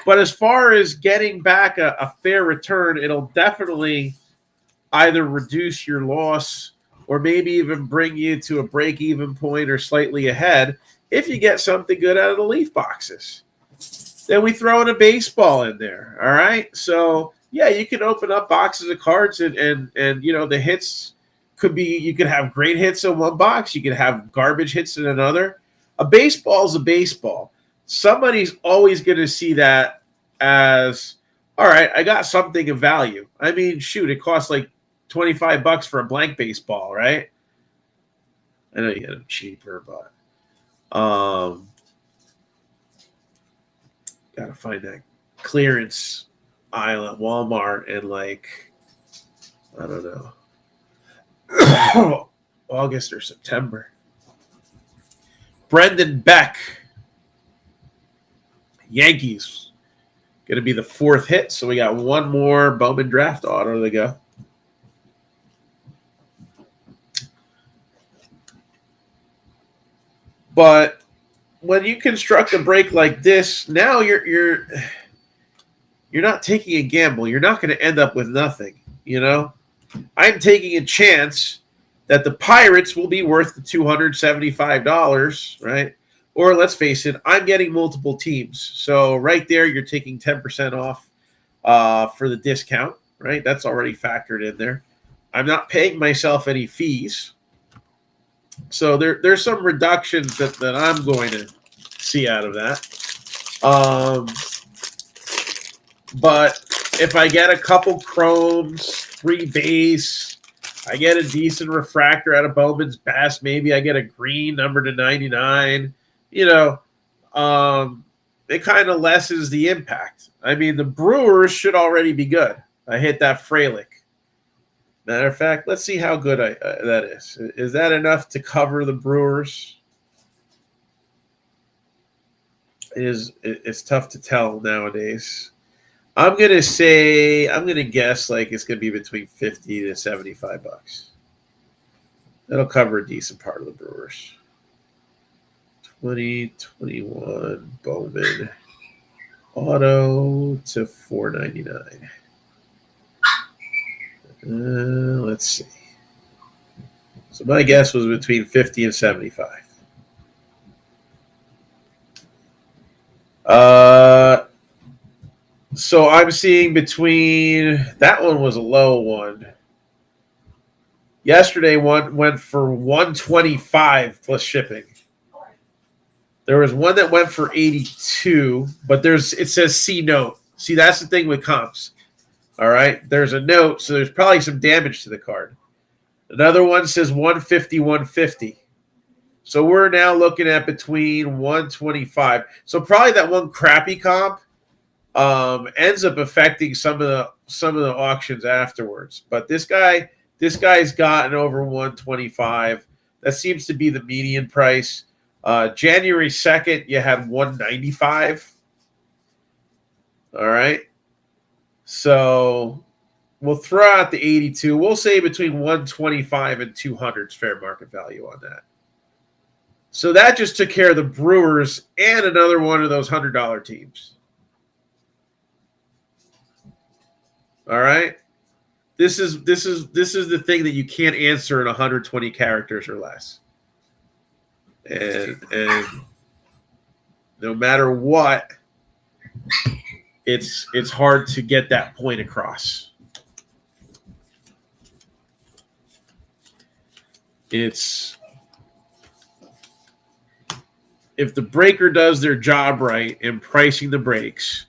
A: But as far as getting back a fair return, it'll definitely either reduce your loss or maybe even bring you to a break-even point or slightly ahead if you get something good out of the leaf boxes. Then we throw in a baseball in there, all right? So, yeah, you can open up boxes of cards and the hits could be – you could have great hits in one box. You could have garbage hits in another. A baseball is a baseball. Somebody's always going to see that as, all right, I got something of value. I mean, shoot, it costs like $25 for a blank baseball, right? I know you get them cheaper, but gotta find that clearance aisle at Walmart and I don't know, August or September. Brendan Beck, Yankees, gonna be the fourth hit, so we got one more Bowman draft auto to go. But when you construct a break like this, now you're not taking a gamble. You're not going to end up with nothing, I'm taking a chance that the Pirates will be worth the $275, right? Or let's face it, I'm getting multiple teams. So right there, you're taking 10% off for the discount, right? That's already factored in there. I'm not paying myself any fees. So there's some reductions that I'm going to see out of that. But if I get a couple chromes, 3 base, I get a decent refractor out of Bowman's Best, maybe I get a green number to 99, it kind of lessens the impact. I mean, the Brewers should already be good. I hit that Frelick. Matter of fact, let's see how good that is. Is that enough to cover the Brewers? It's tough to tell nowadays. I'm gonna guess it's gonna be between $50 to $75. That'll cover a decent part of the Brewers. 2021 Bowman auto to $4.99. Let's see. So my guess was between 50 and 75. So I'm seeing between – that one was a low one. Yesterday one went for $125 plus shipping. There was one that went for $82, but it says C note. See, that's the thing with comps. All right, there's a note, so there's probably some damage to the card. Another one says 150, 150. So we're now looking at between 125. So probably that one crappy comp ends up affecting some of the auctions afterwards. But this guy's gotten over 125. That seems to be the median price. January 2nd, you had 195. All right. So we'll throw out the 82. We'll say between 125 and 200 is fair market value on that. So that just took care of the Brewers and another one of those $100 teams. All right. This is the thing that you can't answer in 120 characters or less. And no matter what, it's hard to get that point across. If the breaker does their job right in pricing the breaks,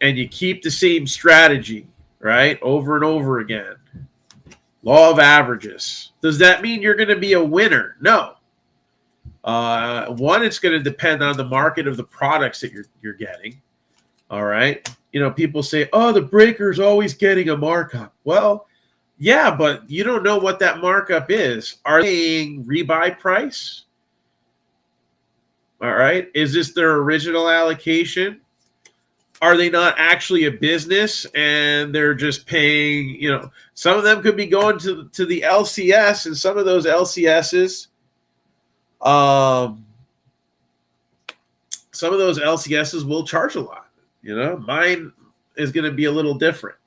A: and you keep the same strategy, right, over and over again, law of averages, does that mean you're going to be a winner? No. One, it's going to depend on the market of the products that you're getting. All right. People say, oh, the breaker's always getting a markup. Well, yeah, but you don't know what that markup is. Are they paying rebuy price? All right. Is this their original allocation? are they not actually a business and they're just paying, some of them could be going to the LCS, and some of those LCSs, will charge a lot. Mine is going to be a little different.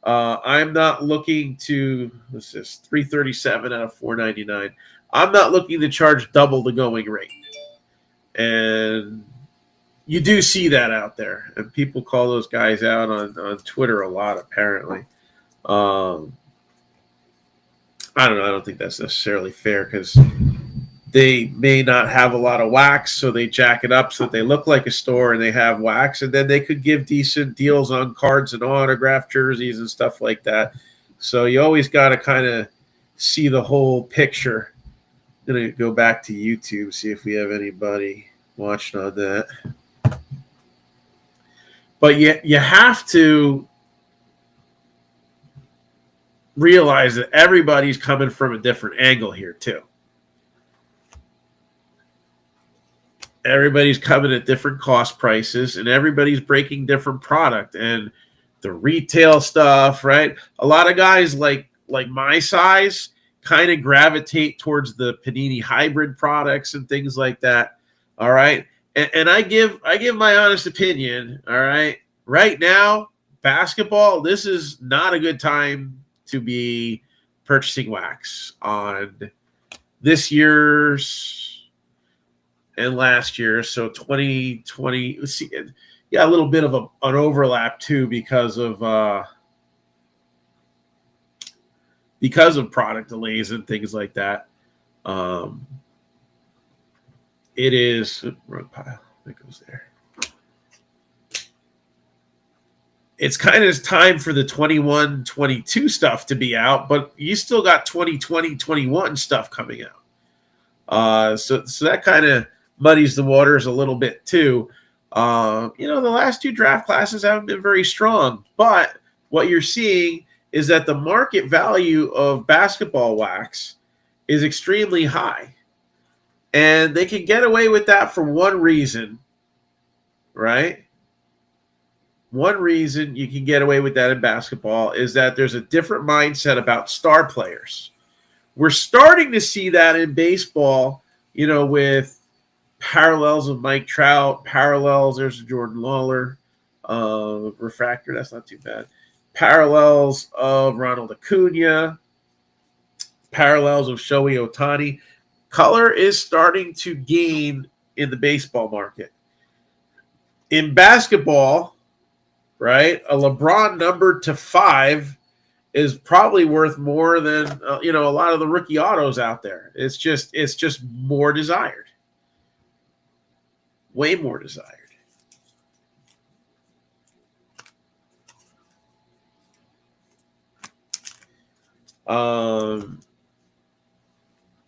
A: I'm not looking to, what's this, 337 out of 499. I'm not looking to charge double the going rate. And you do see that out there. And people call those guys out on Twitter a lot, apparently. I don't know. I don't think that's necessarily fair because they may not have a lot of wax, so they jack it up so that they look like a store and they have wax, and then they could give decent deals on cards and autographed jerseys and stuff like that. So you always got to kind of see the whole picture. I'm going to go back to YouTube, see if we have anybody watching on that. But you have to realize that everybody's coming from a different angle here too. Everybody's coming at different cost prices, and everybody's breaking different product and the retail stuff, right? A lot of guys like my size kind of gravitate towards the Panini hybrid products and things like that. All right. And I give my honest opinion. All right. Right now, basketball, this is not a good time to be purchasing wax on this year's and last year. So 2020, see, a little bit of an overlap too because of product delays and things like that. It is wrong pile. It goes there. It's kind of time for the 21-22 stuff to be out, but you still got 2020-21 stuff coming out. So that kind of muddies the waters a little bit too. The last two draft classes haven't been very strong, but what you're seeing is that the market value of basketball wax is extremely high. And they can get away with that for one reason, right? One reason you can get away with that in basketball is that there's a different mindset about star players. We're starting to see that in baseball, with parallels of Mike Trout, there's Jordan Lawler, refractor, that's not too bad. Parallels of Ronald Acuna, parallels of Shohei Ohtani. Color is starting to gain in the baseball market. In basketball, right, a LeBron number to 5 is probably worth more than a lot of the rookie autos out there. It's just more desired, way more desired.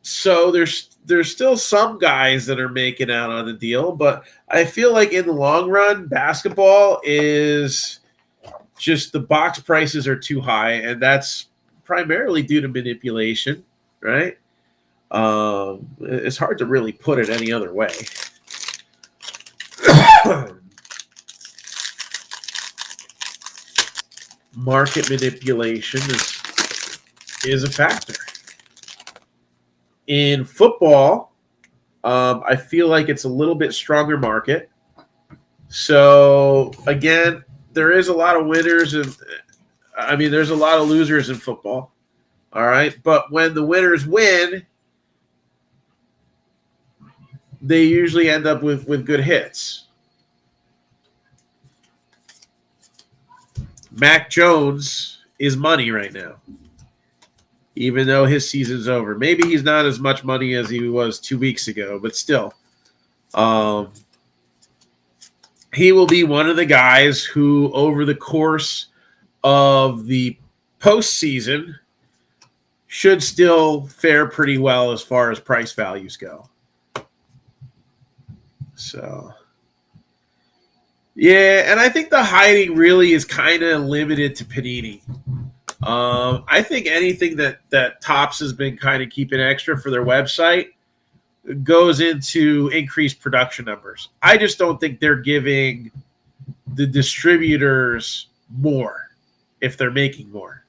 A: So there's still some guys that are making out on the deal, but I feel like in the long run, basketball is just the box prices are too high, and that's primarily due to manipulation, right? It's hard to really put it any other way. Market manipulation is a factor. In football, I feel like it's a little bit stronger market. So, again, there is a lot of winners, and there's a lot of losers in football. All right. But when the winners win, they usually end up with good hits. Mac Jones is money right now, even though his season's over. Maybe he's not as much money as he was 2 weeks ago, but still. He will be one of the guys who, over the course of the postseason, should still fare pretty well as far as price values go. So, yeah, and I think the hiding really is kind of limited to Panini. I think anything that Topps has been kind of keeping extra for their website goes into increased production numbers. I just don't think they're giving the distributors more if they're making more.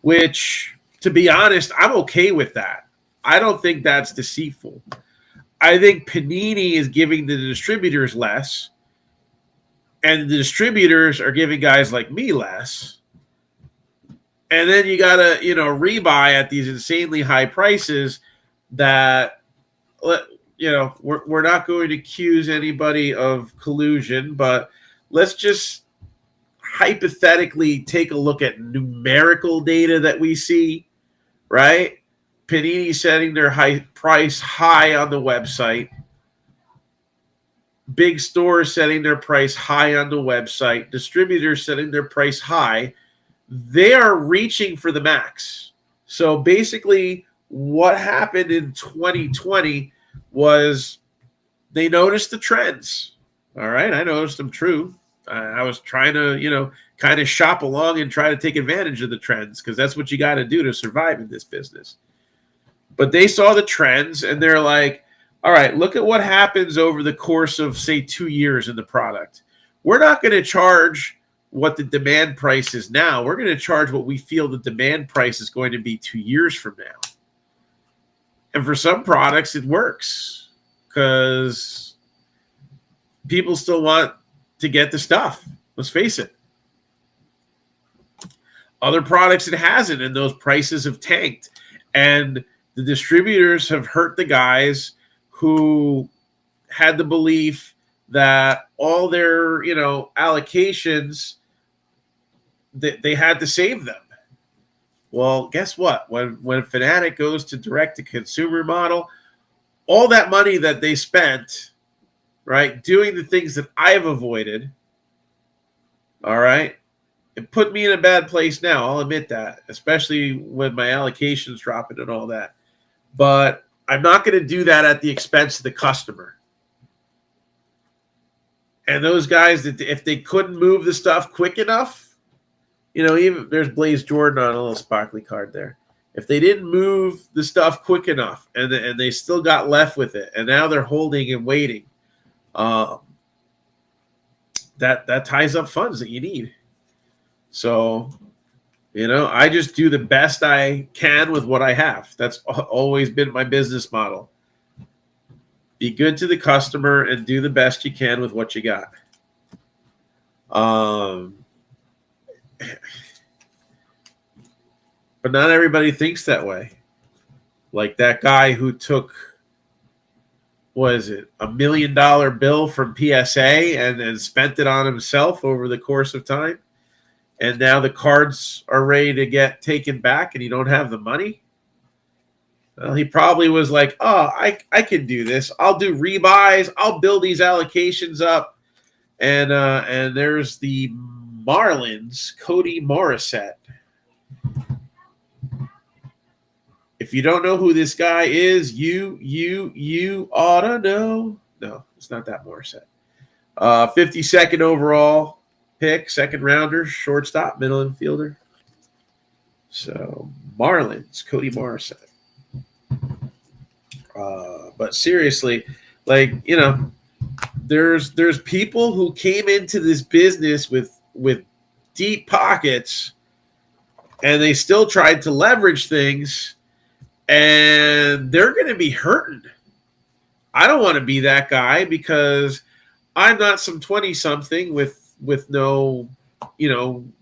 A: Which, to be honest, I'm okay with that. I don't think that's deceitful. I think Panini is giving the distributors less, and the distributors are giving guys like me less. And then you got to, rebuy at these insanely high prices that, we're not going to accuse anybody of collusion, but let's just hypothetically take a look at numerical data that we see, right? Panini setting their price high on the website. Big stores setting their price high on the website. Distributors setting their price high. They are reaching for the max. So basically what happened in 2020 was they noticed the trends. All right, I noticed them true. I was trying to, kind of shop along and try to take advantage of the trends because that's what you got to do to survive in this business. But they saw the trends and they're like, all right, look at what happens over the course of, say, 2 years in the product. We're not going to charge what the demand price is now. We're going to charge what we feel the demand price is going to be 2 years from now. And for some products, it works because people still want to get the stuff. Let's face it. Other products, it hasn't, and those prices have tanked. And the distributors have hurt the guys who had the belief that all their, allocations, that they had to save them. Well, guess what? When Fanatic goes to direct-to-consumer model, all that money that they spent, right, doing the things that I've avoided, all right, it put me in a bad place now. I'll admit that, especially when my allocations dropping and all that. But I'm not going to do that at the expense of the customer. And those guys, that if they couldn't move the stuff quick enough, even there's Blaze Jordan on a little sparkly card there. If they didn't move the stuff quick enough and they still got left with it, and now they're holding and waiting, that ties up funds that you need. So, I just do the best I can with what I have. That's always been my business model. Be good to the customer and do the best you can with what you got. But not everybody thinks that way. Like that guy who took, $1 million bill from PSA and spent it on himself over the course of time. And now the cards are ready to get taken back and you don't have the money. Well, he probably was like, oh, I can do this. I'll do rebuys. I'll build these allocations up. And there's the Marlins, Cody Morissette. If you don't know who this guy is, you ought to know. No, it's not that Morissette. 52nd overall pick, second rounder, shortstop, middle infielder. So Marlins, Cody Morissette. But seriously, there's people who came into this business with deep pockets, and they still tried to leverage things, and they're going to be hurting. I don't want to be that guy because I'm not some 20-something with no,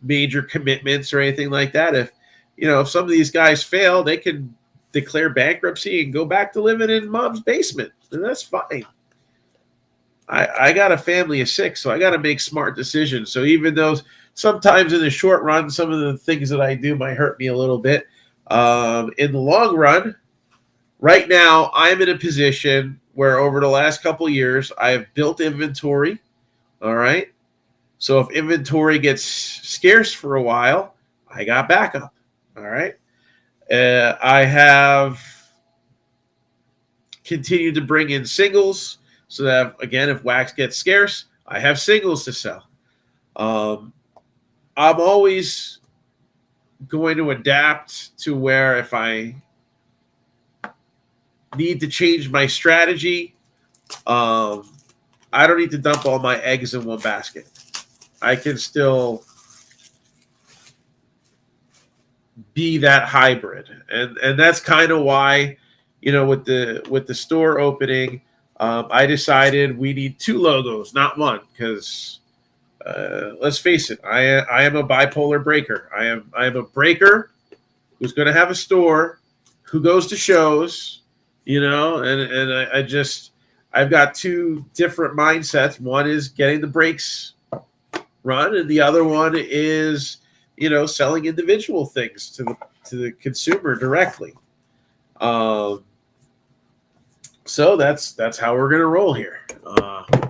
A: major commitments or anything like that. If some of these guys fail, they can declare bankruptcy and go back to living in mom's basement, and that's fine. I got a family of 6, so I got to make smart decisions. So even though sometimes in the short run, some of the things that I do might hurt me a little bit, in the long run, right now, I'm in a position where over the last couple of years, I have built inventory. All right. So if inventory gets scarce for a while, I got backup. All right. I have continued to bring in singles so that, again, if wax gets scarce, I have singles to sell. I'm always going to adapt to where if I need to change my strategy, I don't need to dump all my eggs in one basket. I can still be that hybrid, and that's kind of why, with the store opening, I decided we need 2 logos, not one, because let's face it, I am a bipolar breaker. I am a breaker who's going to have a store, who goes to shows, and I've got 2 different mindsets. One is getting the breaks run, and the other one is, selling individual things to the consumer directly. So that's how we're gonna roll here.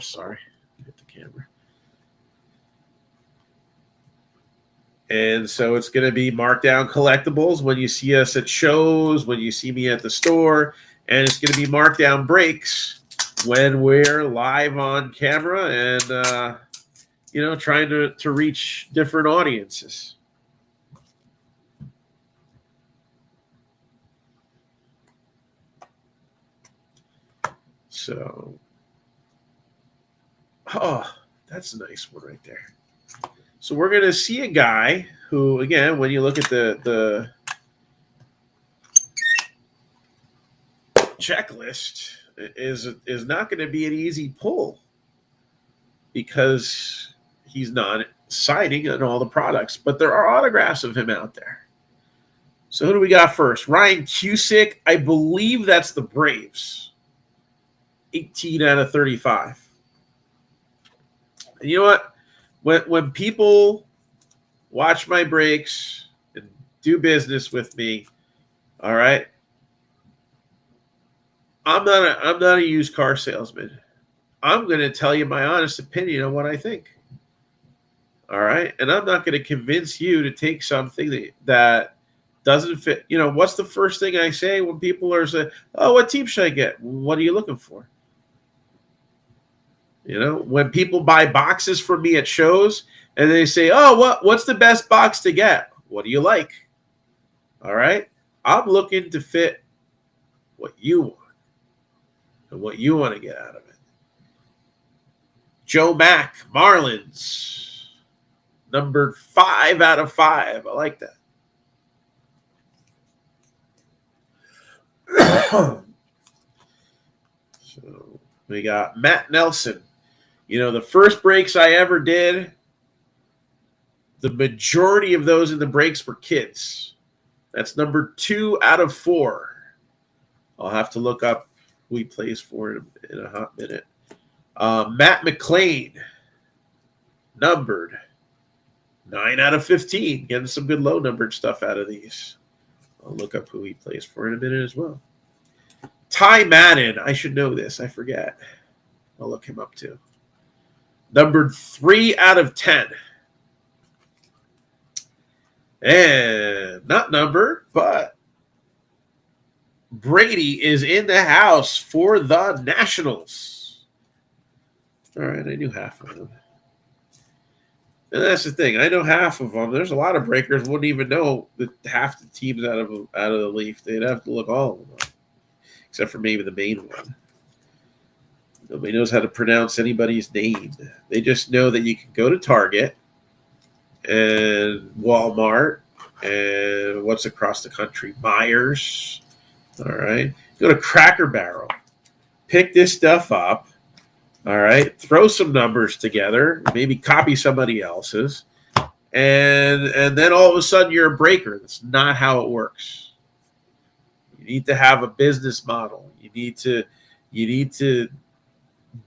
A: Sorry, hit the camera. And so it's going to be Marc-Down collectibles when you see us at shows, when you see me at the store, and it's going to be Marc-Down breaks when we're live on camera and trying to reach different audiences. So, that's a nice one right there. So we're going to see a guy who, again, when you look at the checklist, is not going to be an easy pull because he's not signing on all the products, but there are autographs of him out there. So who do we got first? Ryan Cusick. I believe that's the Braves. 18 out of 35. And you know what? When people watch my breaks and do business with me, all right, I'm not a used car salesman. I'm going to tell you my honest opinion on what I think. All right, and I'm not going to convince you to take something that doesn't fit. What's the first thing I say when people are saying, "Oh, what team should I get? What are you looking for?" When people buy boxes from me at shows and they say, "Oh, what's the best box to get? What do you like?" All right. I'm looking to fit what you want and what you want to get out of it. Joe Mack, Marlins, numbered 5 out of 5. I like that. So we got Matt Nelson. The first breaks I ever did, the majority of those in the breaks were kids. That's number 2 out of 4. I'll have to look up who he plays for in a hot minute. Matt McClain, numbered 9 out of 15. Getting some good low-numbered stuff out of these. I'll look up who he plays for in a minute as well. Ty Madden. I should know this. I forget. I'll look him up too. Numbered 3 out of 10. And not numbered, but Brady is in the house for the Nationals. All right, I knew half of them. And that's the thing. I know half of them. There's a lot of breakers wouldn't even know that half the teams out of the Leaf. They'd have to look all of them up, except for maybe the main one. Nobody knows how to pronounce anybody's name. They just know that you can go to Target and Walmart and what's across the country? Myers. All right. Go to Cracker Barrel. Pick this stuff up. All right. Throw some numbers together. Maybe copy somebody else's. And then all of a sudden you're a breaker. That's not how it works. You need to have a business model. You need to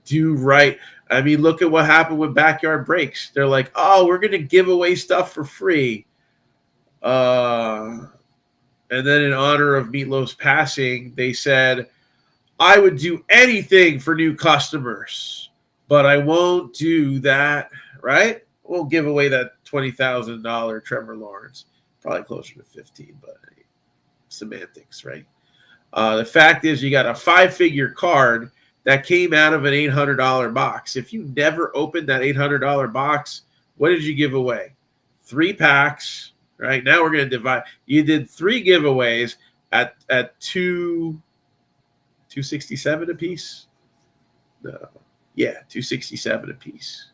A: do right. I mean, look at what happened with Backyard Breaks. They're like, "Oh, we're going to give away stuff for free." And then in honor of Meatloaf's passing, they said, "I would do anything for new customers, but I won't do that," right? We'll give away that $20,000 Trevor Lawrence. Probably closer to 15, but semantics, right? The fact is you got a 5-figure card that came out of an $800 box. If you never opened that $800 box, what did you give away? 3 packs, right? Now we're going to divide. You did 3 giveaways at $267 a piece. No, Yeah, $267 a piece.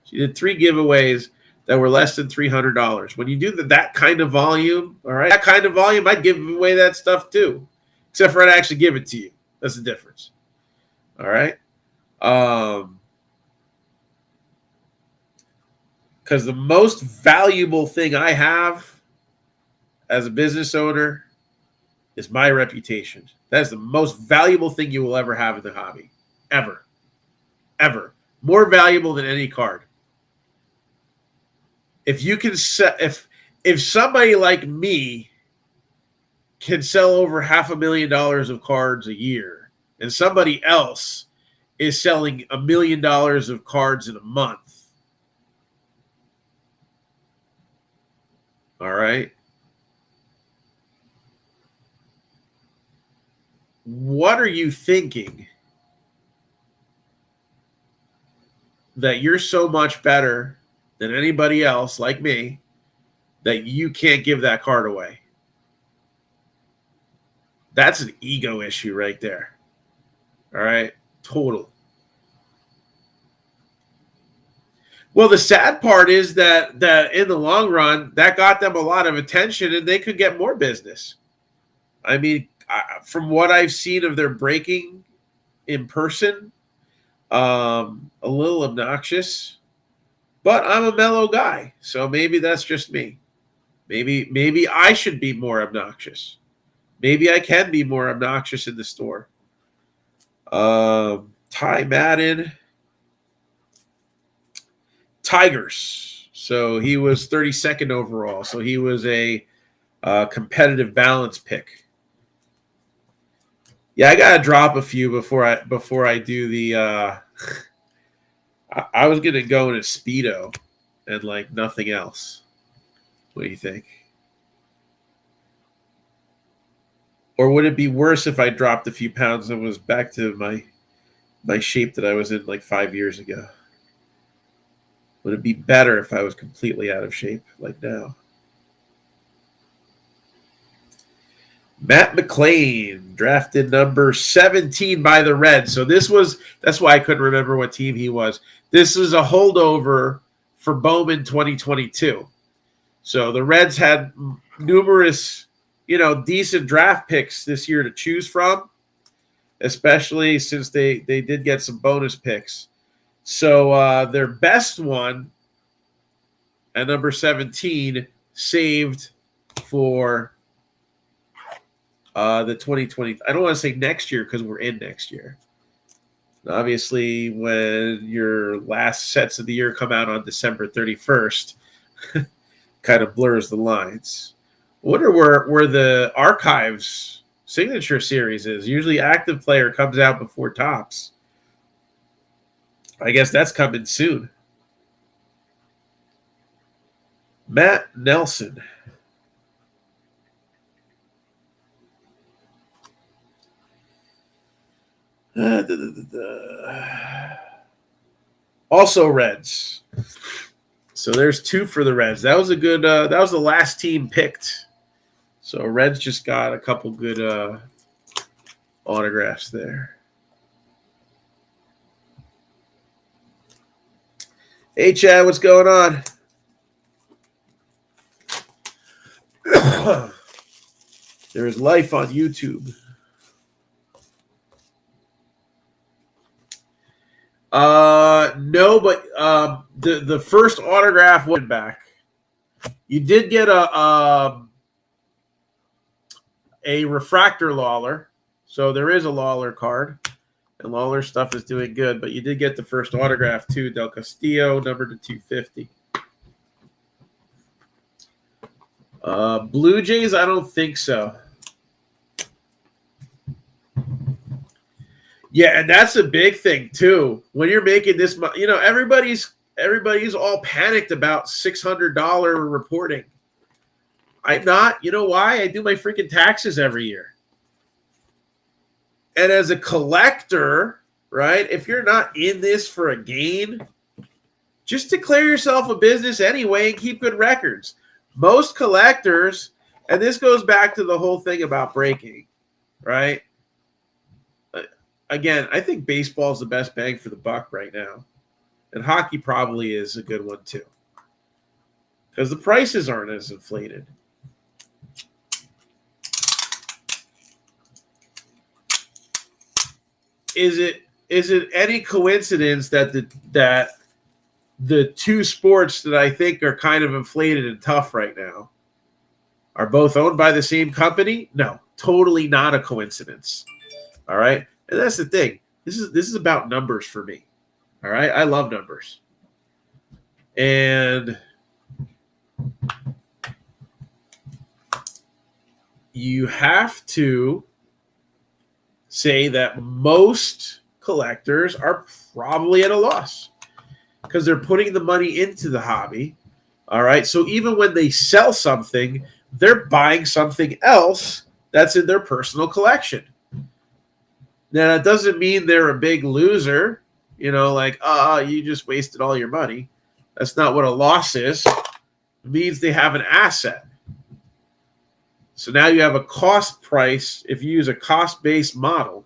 A: She did 3 giveaways that were less than $300. When you do that kind of volume, all right, that kind of volume, I'd give away that stuff too, except for I'd actually give it to you. That's the difference. All right. Because the most valuable thing I have as a business owner is my reputation. That is the most valuable thing you will ever have in the hobby. Ever. Ever. More valuable than any card. If you can if somebody like me can sell over $500,000 of cards a year, and somebody else is selling $1 million of cards in a month, all right, what are you thinking that you're so much better than anybody else like me that you can't give that card away? That's an ego issue right there. All right. Total. Well, the sad part is that in the long run, that got them a lot of attention and they could get more business. I mean, from what I've seen of their breaking in person, a little obnoxious, but I'm a mellow guy. So maybe that's just me. Maybe I should be more obnoxious. Maybe I can be more obnoxious in the store. Ty Madden. Tigers. So he was 32nd overall. So he was a competitive balance pick. Yeah, I gotta drop a few before I do the. I was gonna go in a Speedo and like nothing else. What do you think? Or would it be worse if I dropped a few pounds and was back to my shape that I was in like 5 years ago? Would it be better if I was completely out of shape like now? Matt McClain, drafted number 17 by the Reds. So that's why I couldn't remember what team he was. This is a holdover for Bowman 2022. So the Reds had numerous, decent draft picks this year to choose from, especially since they did get some bonus picks. So their best one at number 17 saved for the 2020. I don't want to say next year because we're in next year. Obviously, when your last sets of the year come out on December 31st, kind of blurs the lines. I wonder where the Archives signature series is. Usually active player comes out before Topps. I guess that's coming soon. Matt Nelson. Also Reds. So there's 2 for the Reds. That was a good. That was the last team picked. So Reds just got a couple good autographs there. Hey Chad, what's going on? There is life on YouTube. No, but the first autograph went back. You did get a refractor Lawler, so there is a Lawler card, and Lawler stuff is doing good. But you did get the first autograph too, Del Castillo, number to 250. Blue Jays, I don't think so. Yeah, and that's a big thing too. When you're making this, everybody's all panicked about $600 reporting. I'm not. You know why? I do my freaking taxes every year. And as a collector, right? If you're not in this for a gain, just declare yourself a business anyway and keep good records. Most collectors, and this goes back to the whole thing about breaking, right? again, I think baseball is the best bang for the buck right now. And hockey probably is a good one too. Because the prices aren't as inflated. Is it any coincidence that the two sports that I think are kind of inflated and tough right now are both owned by the same company? No, totally not a coincidence. All right, and that's the thing. This is about numbers for me. All right, I love numbers, and you have to say that most collectors are probably at a loss because they're putting the money into the hobby. All right. So even when they sell something, they're buying something else that's in their personal collection. Now, that doesn't mean they're a big loser, like, you just wasted all your money. That's not what a loss is. It means they have an asset. So now you have a cost price. If you use a cost-based model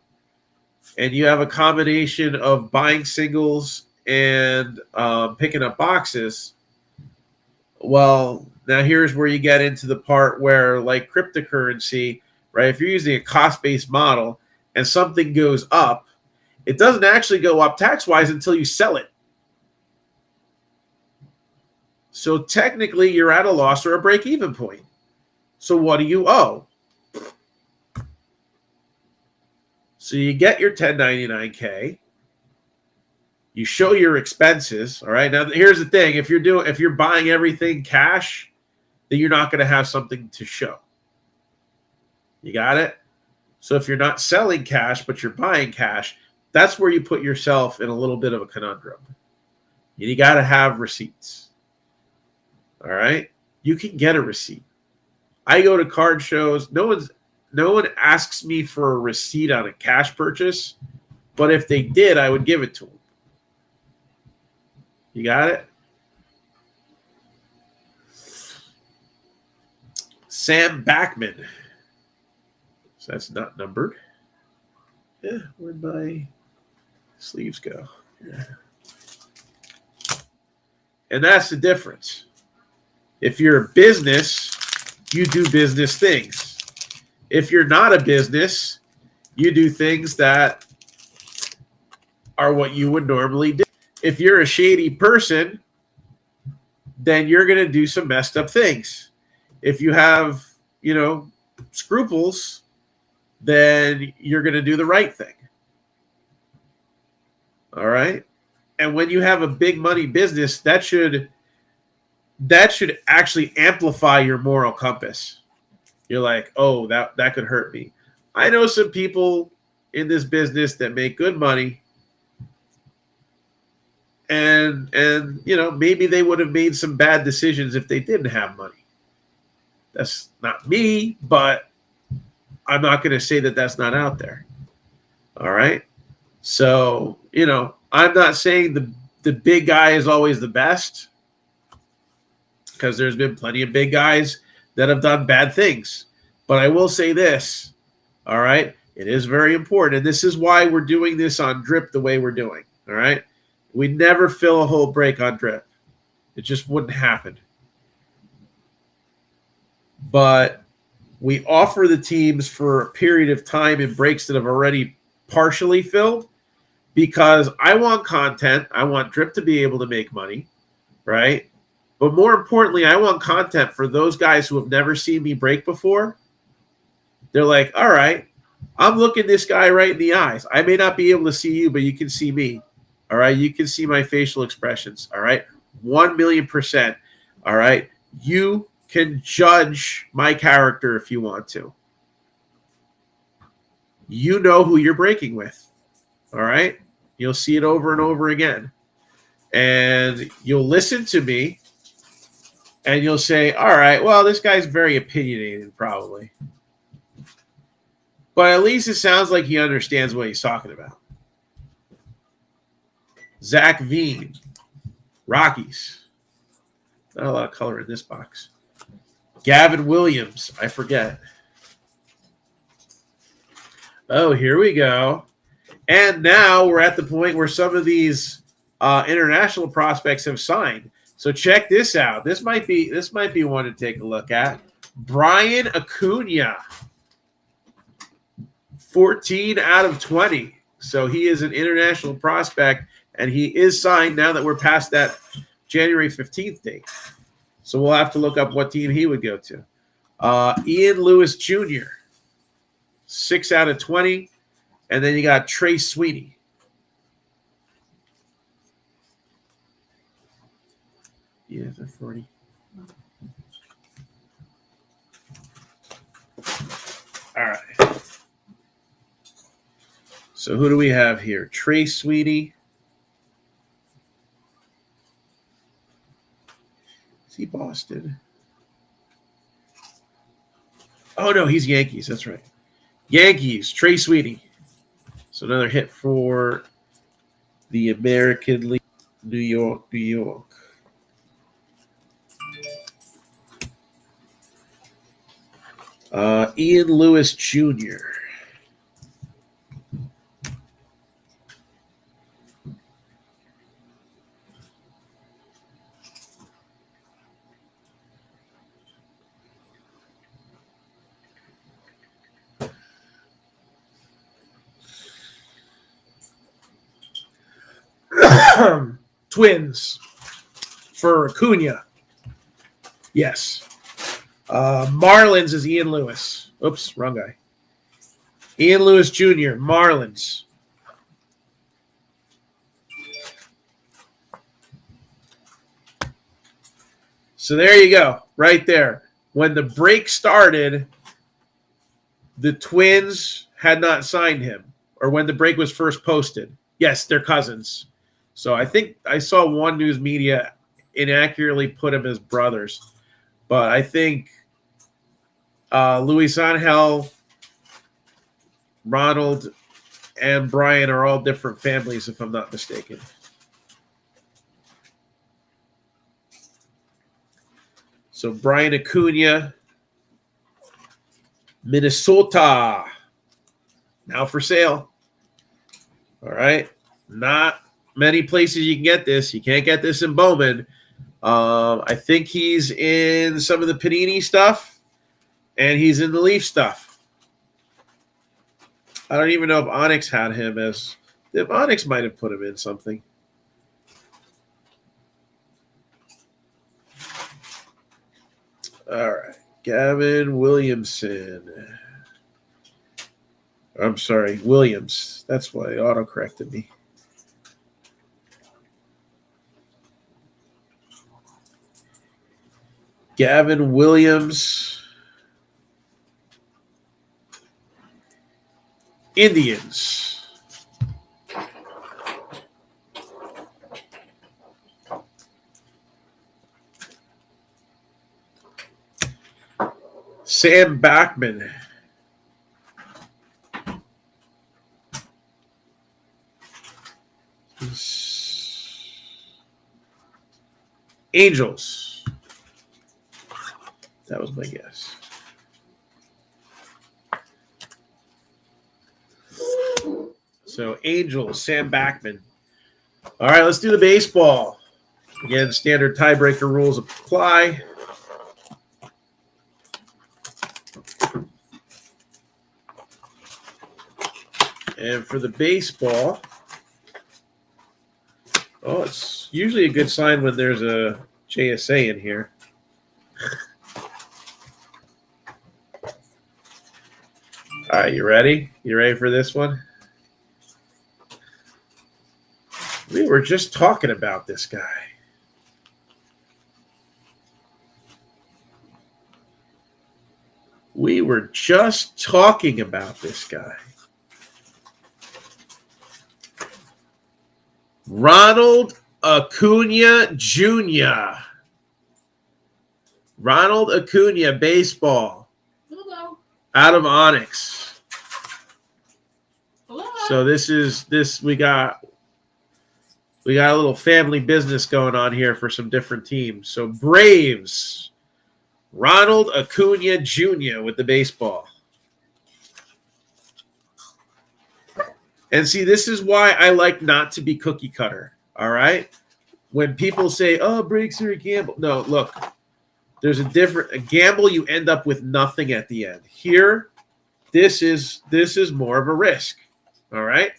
A: and you have a combination of buying singles and picking up boxes, well, now here's where you get into the part where, like cryptocurrency, right? If you're using a cost-based model and something goes up, it doesn't actually go up tax-wise until you sell it. So technically, you're at a loss or a break-even point. So what do you owe? So you get your 1099K. You show your expenses. All right. Now here's the thing: if you're buying everything cash, then you're not going to have something to show. You got it? So if you're not selling cash but you're buying cash, that's where you put yourself in a little bit of a conundrum. You got to have receipts. All right. You can get a receipt. I go to card shows. No one asks me for a receipt on a cash purchase, but if they did, I would give it to them. You got it? Sam Backman. So that's not numbered. Yeah, where'd my sleeves go? Yeah. And that's the difference. If you're a business, you do business things. If you're not a business, you do things that are what you would normally do. If you're a shady person, then you're going to do some messed up things. If you have, scruples, then you're going to do the right thing. All right? And when you have a big money business, that should actually amplify your moral compass. You're like, oh, that could hurt me. I know some people in this business that make good money, and maybe they would have made some bad decisions if they didn't have money. That's not me, but I'm not going to say that that's not out there. All right? So, I'm not saying the big guy is always the best, because there's been plenty of big guys that have done bad things. But I will say this, all right? It is very important, and this is why we're doing this on Drip the way we're doing, all right? We never fill a whole break on Drip. It just wouldn't happen. But we offer the teams for a period of time in breaks that have already partially filled, because I want content. I want Drip to be able to make money, right? But more importantly, I want content for those guys who have never seen me break before. They're like, all right, I'm looking this guy right in the eyes. I may not be able to see you, but you can see me. All right, you can see my facial expressions. All right, 1,000,000%. All right, you can judge my character if you want to. You know who you're breaking with. All right, you'll see it over and over again. And you'll listen to me. And you'll say, all right, well, this guy's very opinionated, probably. But at least it sounds like he understands what he's talking about. Zach Veen, Rockies. Not a lot of color in this box. Gavin Williams, I forget. Oh, here we go. And now we're at the point where some of these international prospects have signed. So check this out. This might be one to take a look at. Brian Acuna, 14 out of 20. So he is an international prospect, and he is signed now that we're past that January 15th date. So we'll have to look up what team he would go to. Ian Lewis Jr., 6 out of 20. And then you got Trey Sweeney. Yeah, they're 40. All right. So who do we have here? Trey Sweeney. Is he Boston? Oh, no, he's Yankees. That's right. Yankees, Trey Sweeney. So another hit for the American League, New York, New York. Ian Lewis Jr. Twins for Acuna. Yes. Marlins is Ian Lewis. Oops, wrong guy. Ian Lewis Jr., Marlins. So there you go, right there. When the break started, the Twins had not signed him, or when the break was first posted. Yes, they're cousins. So I think I saw one news media inaccurately put him as brothers. But I think Luis Angel, Ronald, and Brian are all different families, if I'm not mistaken. So Brian Acuna, Minnesota, now for sale. All right. Not many places you can get this. You can't get this in Bowman. I think he's in some of the Panini stuff, and he's in the Leaf stuff. I don't even know if Onyx had him as – if Onyx might have put him in something. All right. Gavin Williamson. I'm sorry, Williams. That's why it auto-corrected me. Gavin Williams. Indians. Sam Backman. Angels. That was my guess. So Angels, Sam Backman. All right, let's do the baseball. Again, standard tiebreaker rules apply. And for the baseball, oh, it's usually a good sign when there's a JSA in here. All right, you ready? You ready for this one? We were just talking about this guy. We were just talking about this guy. Ronald Acuna Jr. Ronald Acuna, baseball.
B: Hello.
A: Out of Onyx.
B: Hello.
A: So we got a little family business going on here for some different teams. So Braves, Ronald Acuna Jr. with the baseball. And see, this is why I like not to be cookie cutter. All right. When people say, "Oh, breaks are a gamble," no, look, there's a gamble. You end up with nothing at the end. Here, this is more of a risk. All right.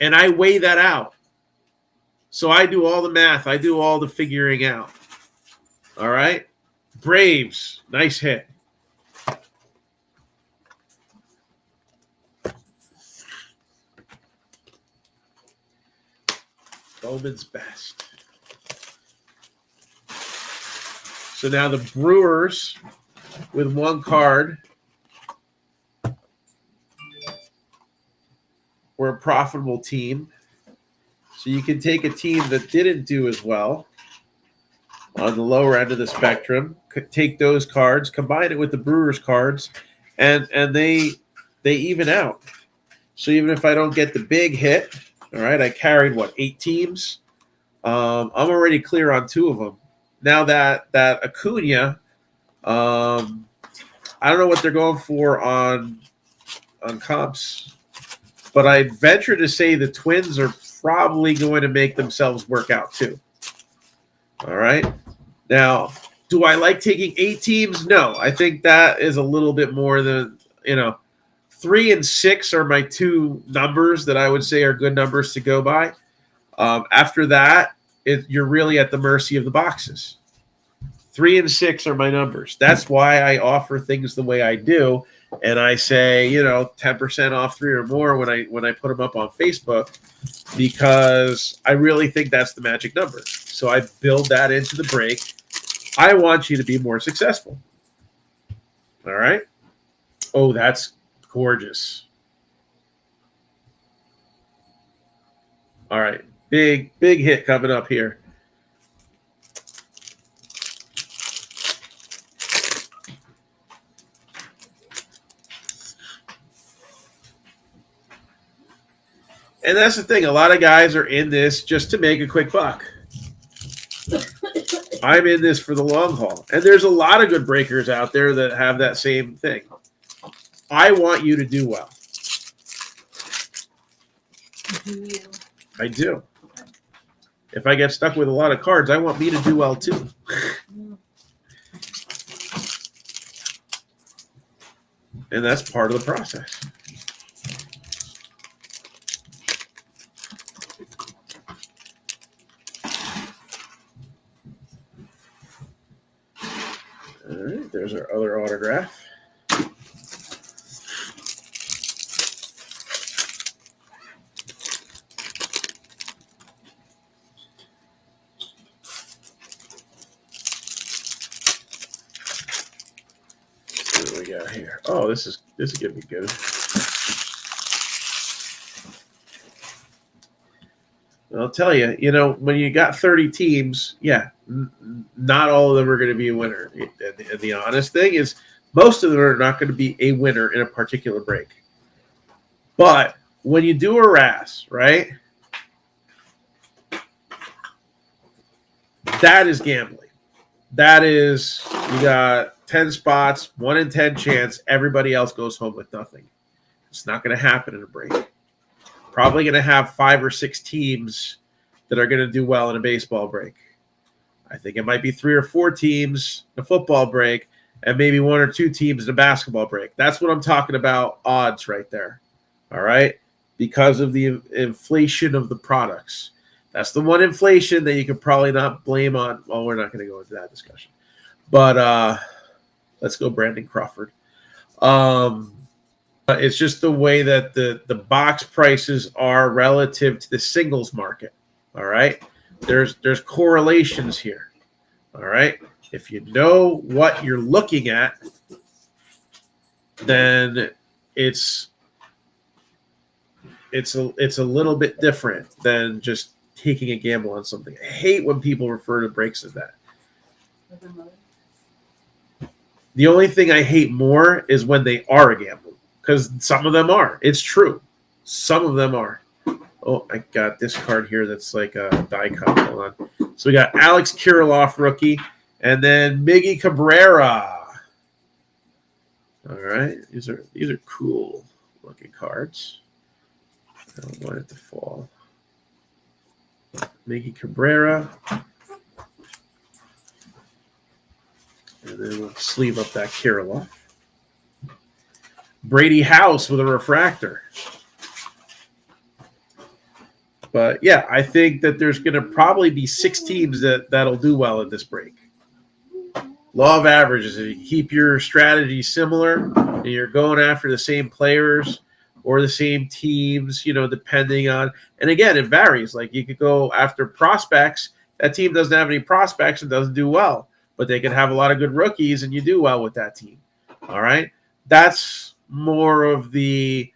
A: And I weigh that out. So I do all the math. I do all the figuring out. All right. Braves, nice hit. Bowman's best. So now the Brewers with one card were a profitable team. So you can take a team that didn't do as well on the lower end of the spectrum, take those cards, combine it with the Brewers cards, and they even out. So even if I don't get the big hit, all right, I carried 8 teams. I'm already clear on 2 of them. Now that Acuna, I don't know what they're going for on comps, but I venture to say the Twins are probably going to make themselves work out too. All right. Now, do I like taking 8 teams? No, I think that is a little bit more than, 3 and 6 are my 2 numbers that I would say are good numbers to go by. After that, you're really at the mercy of the boxes. 3 and 6 are my numbers. That's why I offer things the way I do. And I say, 10% off 3 or more when I put them up on Facebook, because I really think that's the magic number. So I build that into the break. I want you to be more successful. All right. Oh, that's gorgeous. All right. Big hit coming up here. And that's the thing. A lot of guys are in this just to make a quick buck. I'm in this for the long haul. And there's a lot of good breakers out there that have that same thing. I want you to do well.
B: Do you?
A: I do. If I get stuck with a lot of cards, I want me to do well too. And that's part of the process. All right, there's our other autograph. Let's see what we got here. Oh, this is gonna be good. I'll tell you, when you got 30 teams, not all of them are going to be a winner. And the honest thing is, most of them are not going to be a winner in a particular break. But when you do a RAS, right, that is gambling. That is, you got 10 spots, 1 in 10 chance, everybody else goes home with nothing. It's not going to happen in a break. Probably going to have 5 or 6 teams that are going to do well in a baseball break. I think it might be 3 or 4 teams in a football break, and maybe 1 or 2 teams in a basketball break. That's what I'm talking about, odds right there. All right? Because of the inflation of the products. That's the one inflation that you could probably not blame on. Well, we're not going to go into that discussion. But let's go Brandon Crawford. It's just the way that the box prices are relative to the singles market. All right. There's correlations here. All right. If you know what you're looking at, then it's a little bit different than just taking a gamble on something. I hate when people refer to breaks as that. The only thing I hate more is when they are a gamble. Because some of them are. It's true. Some of them are. Oh, I got this card here that's like a die cut. Hold on. So we got Alex Kirilloff, rookie, and then Miggy Cabrera. All right. These are cool looking cards. I don't want it to fall. Miggy Cabrera. And then we'll sleeve up that Kirilloff. Brady House with a refractor. But yeah, I think that there's going to probably be 6 teams that'll do well in this break. Law of averages. If you keep your strategy similar and you're going after the same players or the same teams, depending on, and again, it varies. Like you could go after prospects. That team doesn't have any prospects and doesn't do well, but they could have a lot of good rookies and you do well with that team. All right. That's more of the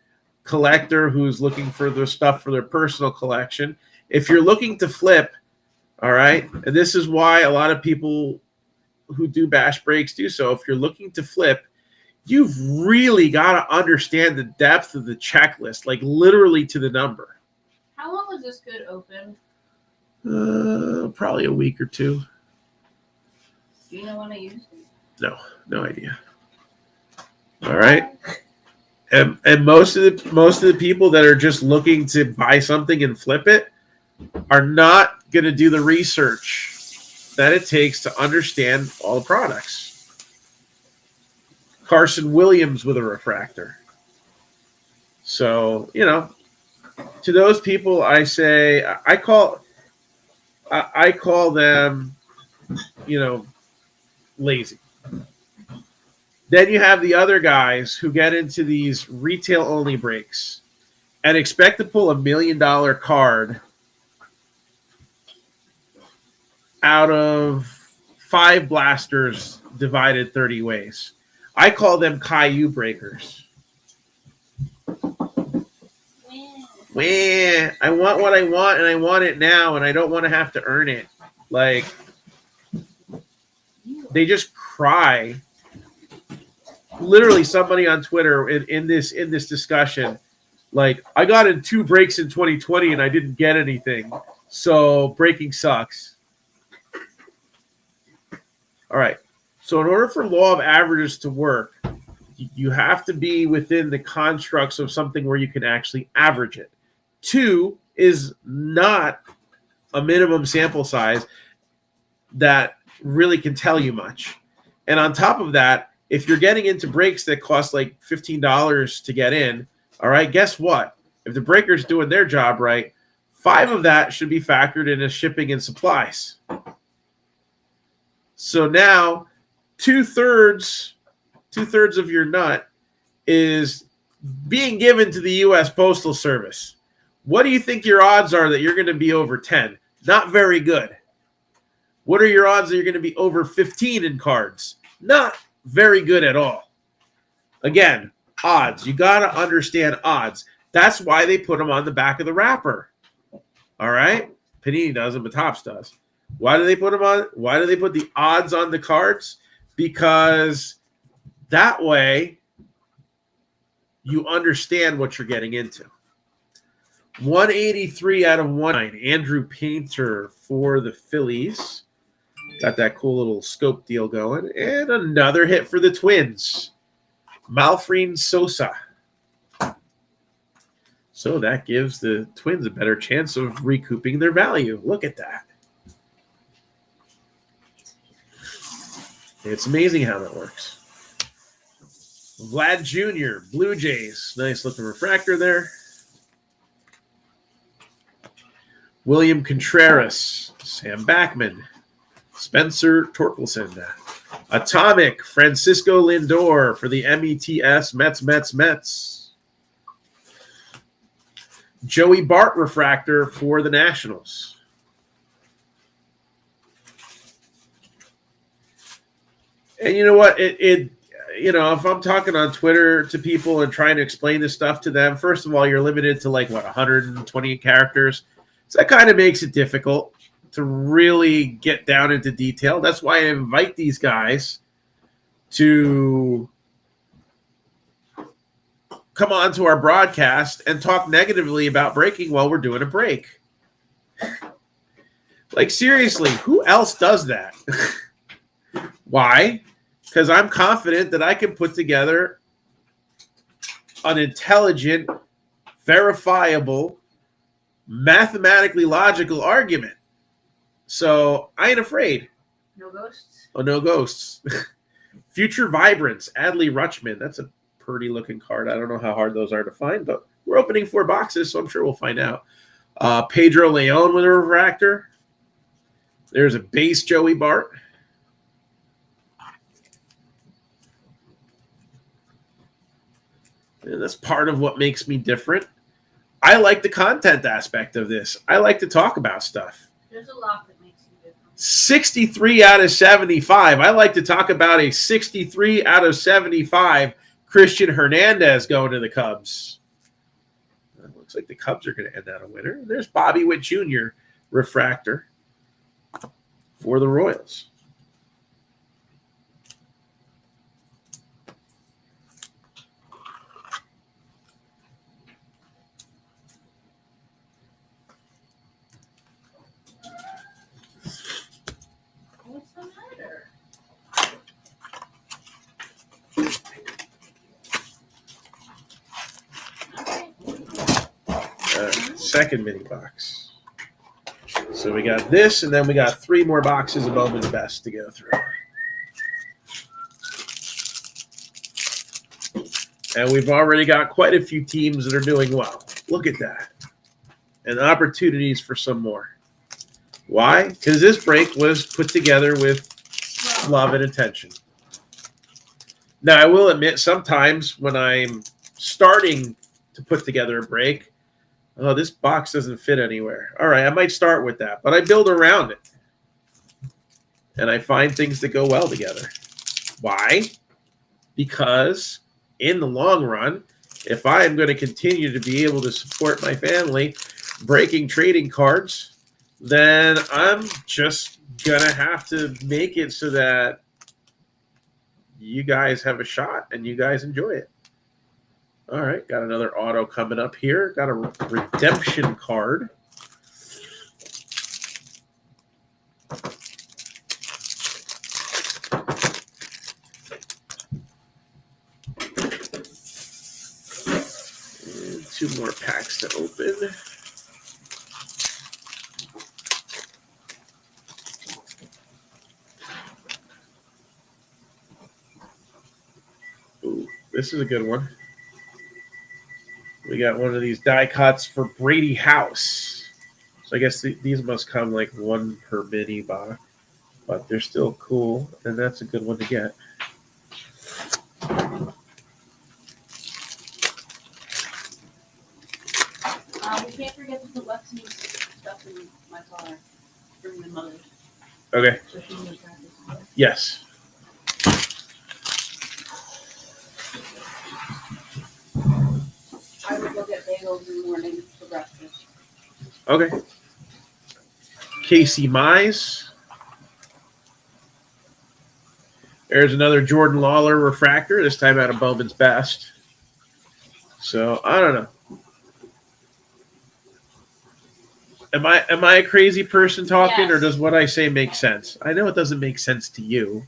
A: collector who's looking for the stuff for their personal collection. If you're looking to flip, all right, and this is why a lot of people who do bash breaks do so. If you're looking to flip, you've really got to understand the depth of the checklist, like literally to the number.
B: How long was this good open?
A: Probably a week or 2.
B: Do you know when I used it?
A: No idea. All right. And most of the people that are just looking to buy something and flip it are not going to do the research that it takes to understand all the products. Carson Williams with a refractor. So, to those people, I say I call them, lazy. Then you have the other guys who get into these retail-only breaks and expect to pull $1 million card out of 5 blasters divided 30 ways. I call them Caillou breakers. Man, I want what I want, and I want it now, and I don't want to have to earn it. Like, they just cry. Literally, somebody on Twitter in this discussion, like, I got in 2 breaks in 2020 and I didn't get anything, so breaking sucks. All right. So in order for law of averages to work, you have to be within the constructs of something where you can actually average it. 2 is not a minimum sample size that really can tell you much. And on top of that, if you're getting into breaks that cost like $15 to get in, all right, guess what? If the breaker's doing their job right, 5 of that should be factored in as shipping and supplies. So now 2/3 of your nut is being given to the U.S. Postal Service. What do you think your odds are that you're going to be over 10? Not very good. What are your odds that you're going to be over 15 in cards? Not very good at all. Again, odds. You got to understand odds. That's why they put them on the back of the wrapper. All right? Panini doesn't, but Topps does. Why do they put them on? Why do they put the odds on the cards? Because that way you understand what you're getting into. 183 out of 109. Andrew Painter for the Phillies. Got that cool little scope deal going. And another hit for the Twins. Malfreen Sosa. So that gives the Twins a better chance of recouping their value. Look at that. It's amazing how that works. Vlad Jr., Blue Jays. Nice looking refractor there. William Contreras, Sam Backman, Spencer Torkelson. Atomic, Francisco Lindor for the METS, Mets. Joey Bart refractor for the Nationals. And you know what? If I'm talking on Twitter to people and trying to explain this stuff to them, first of all, you're limited to 120 characters. So that kind of makes it difficult to really get down into detail. That's why I invite these guys to come on to our broadcast and talk negatively about breaking while we're doing a break. Seriously, who else does that? Why? Because I'm confident that I can put together an intelligent, verifiable, mathematically logical argument. So I ain't afraid.
B: No ghosts?
A: Oh, no ghosts. Future Vibrance, Adley Rutschman. That's a pretty looking card. I don't know how hard those are to find, but we're opening 4 boxes, so I'm sure we'll find out. Pedro Leon with a refractor. There's a base Joey Bart. And that's part of what makes me different. I like the content aspect of this. I like to talk about stuff.
B: There's a lot that makes you different.
A: 63 out of 75. I like to talk about a 63 out of 75 Christian Hernandez going to the Cubs. Looks like the Cubs are going to end out a winner. There's Bobby Witt Jr. refractor for the Royals.
B: What's the matter?
A: Second mini box. So we got this, and then we got 3 more boxes of Bowman's Best to go through. And we've already got quite a few teams that are doing well. Look at that. And opportunities for some more. Why? Because this break was put together with love and attention. Now, I will admit, sometimes when I'm starting to put together a break, oh, this box doesn't fit anywhere. All right, I might start with that, but I build around it. And I find things that go well together. Why? Because in the long run, if I am going to continue to be able to support my family breaking trading cards, then I'm just going to have to make it so that you guys have a shot and you guys enjoy it. All right, got another auto coming up here. Got a redemption card. And 2 more packs to open. Ooh, this is a good one. We got one of these die cuts for Brady House. So I guess these must come like 1 per mini box, but they're still cool, and that's a good one to get.
B: We can't forget to put Lexi's stuff in my car. Bring my mother.
A: Okay.
B: So she can practice.
A: Yes.
B: I would go get bagels in the morning for breakfast.
A: Okay. Casey Mize. There's another Jordan Lawler refractor, this time out of Bowman's Best. So, I don't know. Am I a crazy person talking,
B: Yes.
A: or does what I say make sense? I know it doesn't make sense to you.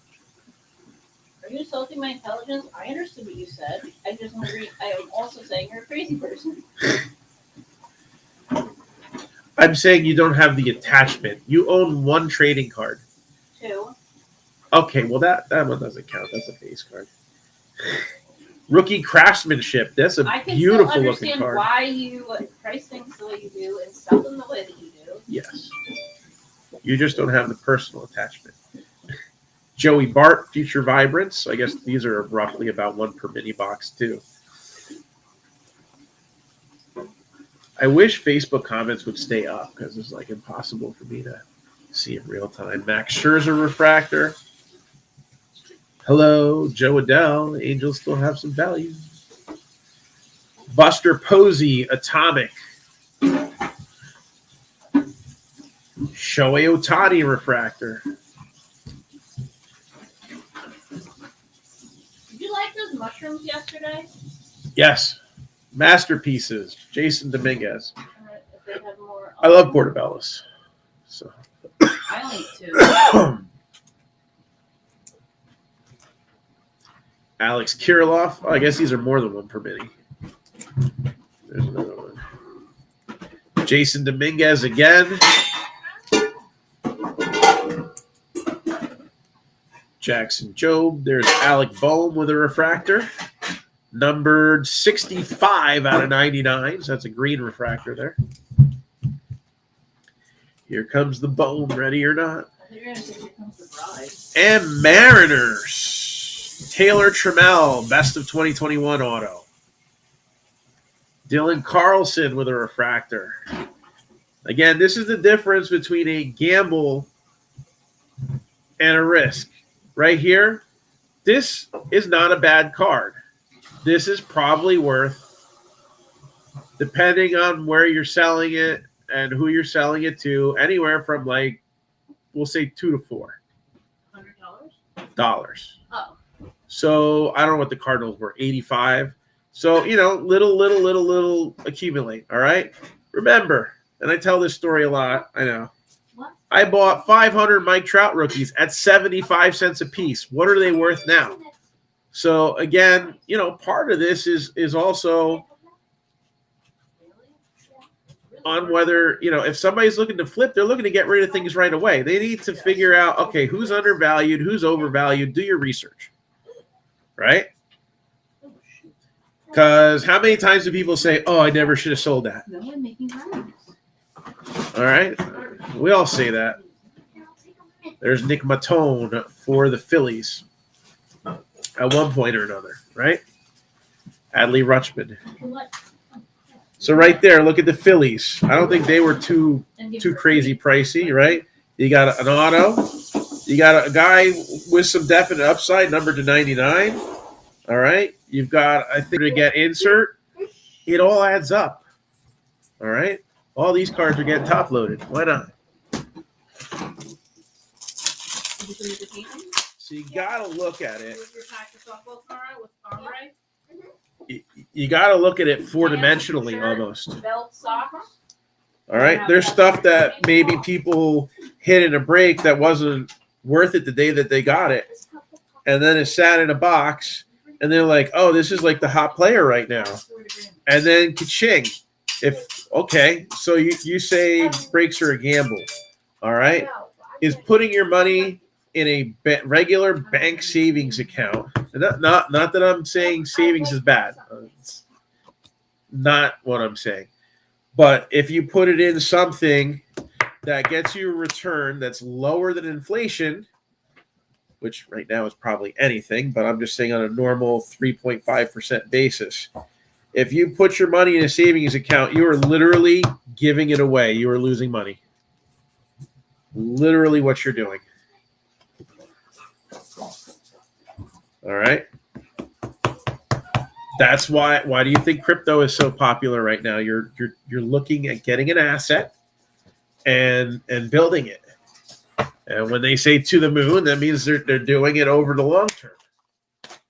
B: Are you insulting my intelligence? I understood what you said. I just don't agree. I am also saying you're a crazy person.
A: I'm saying you don't have the attachment. You own 1 trading card.
B: 2.
A: Okay, well that one doesn't count. That's a base card. Rookie Craftsmanship. That's a
B: I can
A: beautiful
B: still
A: looking
B: understand
A: card.
B: why you price things the way you do and sell them the way that you do.
A: Yes. You just don't have the personal attachment. Joey Bart, Future Vibrance. I guess these are roughly about 1 per mini box too. I wish Facebook comments would stay up because it's like impossible for me to see in real time. Max Scherzer refractor. Hello, Joe Adele. Angels still have some value. Buster Posey, Atomic. Shohei Ohtani refractor.
B: Did you like those mushrooms yesterday?
A: Yes. Masterpieces. Jason Dominguez.
B: If they have more.
A: I love portobellos. So
B: I only eat 2.
A: Alex Kirilloff. Oh, I guess these are more than 1 per mini. There's another one. Jason Dominguez again. Jackson Jobe. There's Alec Bohm with a refractor. Numbered 65 out of 99. So that's a green refractor there. Here comes the Bohm, ready or not.
B: You're gonna say here comes the bride.
A: And Mariners. Taylor Trammell, best of 2021 auto. Dylan Carlson with a refractor. Again, this is the difference between a gamble and a risk. Right here, this is not a bad card. This is probably worth, depending on where you're selling it and who you're selling it to, anywhere from like, we'll say $2 to $4.
B: Oh.
A: So I don't know what the Cardinals were, 85. So, little accumulate, all right? Remember, and I tell this story a lot, I know.
B: What?
A: I bought 500 Mike Trout rookies at 75 cents a piece. What are they worth now? So, again, part of this is also on whether, if somebody's looking to flip, they're looking to get rid of things right away. They need to figure out, okay, who's undervalued, who's overvalued, do your research, right? Because how many times do people say, oh, I never should have sold that?
B: No one making rhymes.
A: All right. We all say that. There's Nick Matone for the Phillies at one point or another, right? Adley Rutschman. So right there, look at the Phillies. I don't think they were too crazy pricey, right? You got an auto. You got a guy with some definite upside, numbered to 99. All right. You've got, I think, to get insert. It all adds up. All right. All these cards are getting top loaded. Why not? So you got to look at it. You got to look at it four-dimensionally almost.
B: Belt socks.
A: All right. There's stuff that maybe people hit in a break that wasn't worth it the day that they got it. And then it sat in a box. And they're like, oh, this is like the hot player right now. And then ka-ching. So you say breaks are a gamble. All right. Is putting your money in a regular bank savings account. Not that I'm saying savings is bad. It's not what I'm saying. But if you put it in something that gets you a return that's lower than inflation, which right now is probably anything, but I'm just saying on a normal 3.5% basis. If you put your money in a savings account, you are literally giving it away. You are losing money. Literally what you're doing. All right. That's why do you think crypto is so popular right now? You're looking at getting an asset and building it. And when they say to the moon, that means they're doing it over the long term,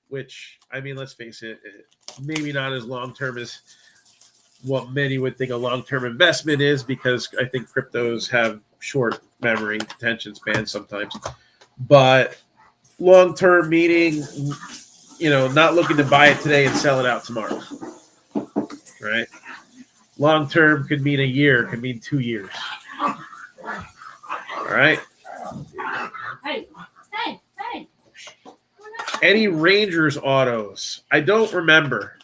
A: which, I mean, let's face it, maybe not as long term as what many would think a long-term investment is, because I think cryptos have short memory attention spans sometimes. But long-term meaning, not looking to buy it today and sell it out tomorrow, right? Long-term could mean a year, could mean 2 years. All right.
B: Hey.
A: Any Rangers autos? I don't remember.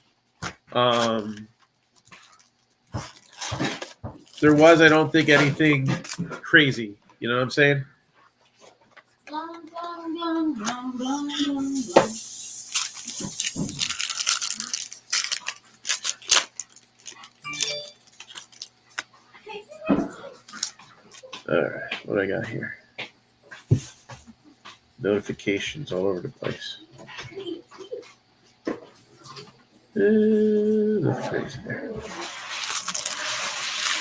A: There was, I don't think, anything crazy. You know what I'm saying? All right, what I got here? Notifications all over the place. Nothing there.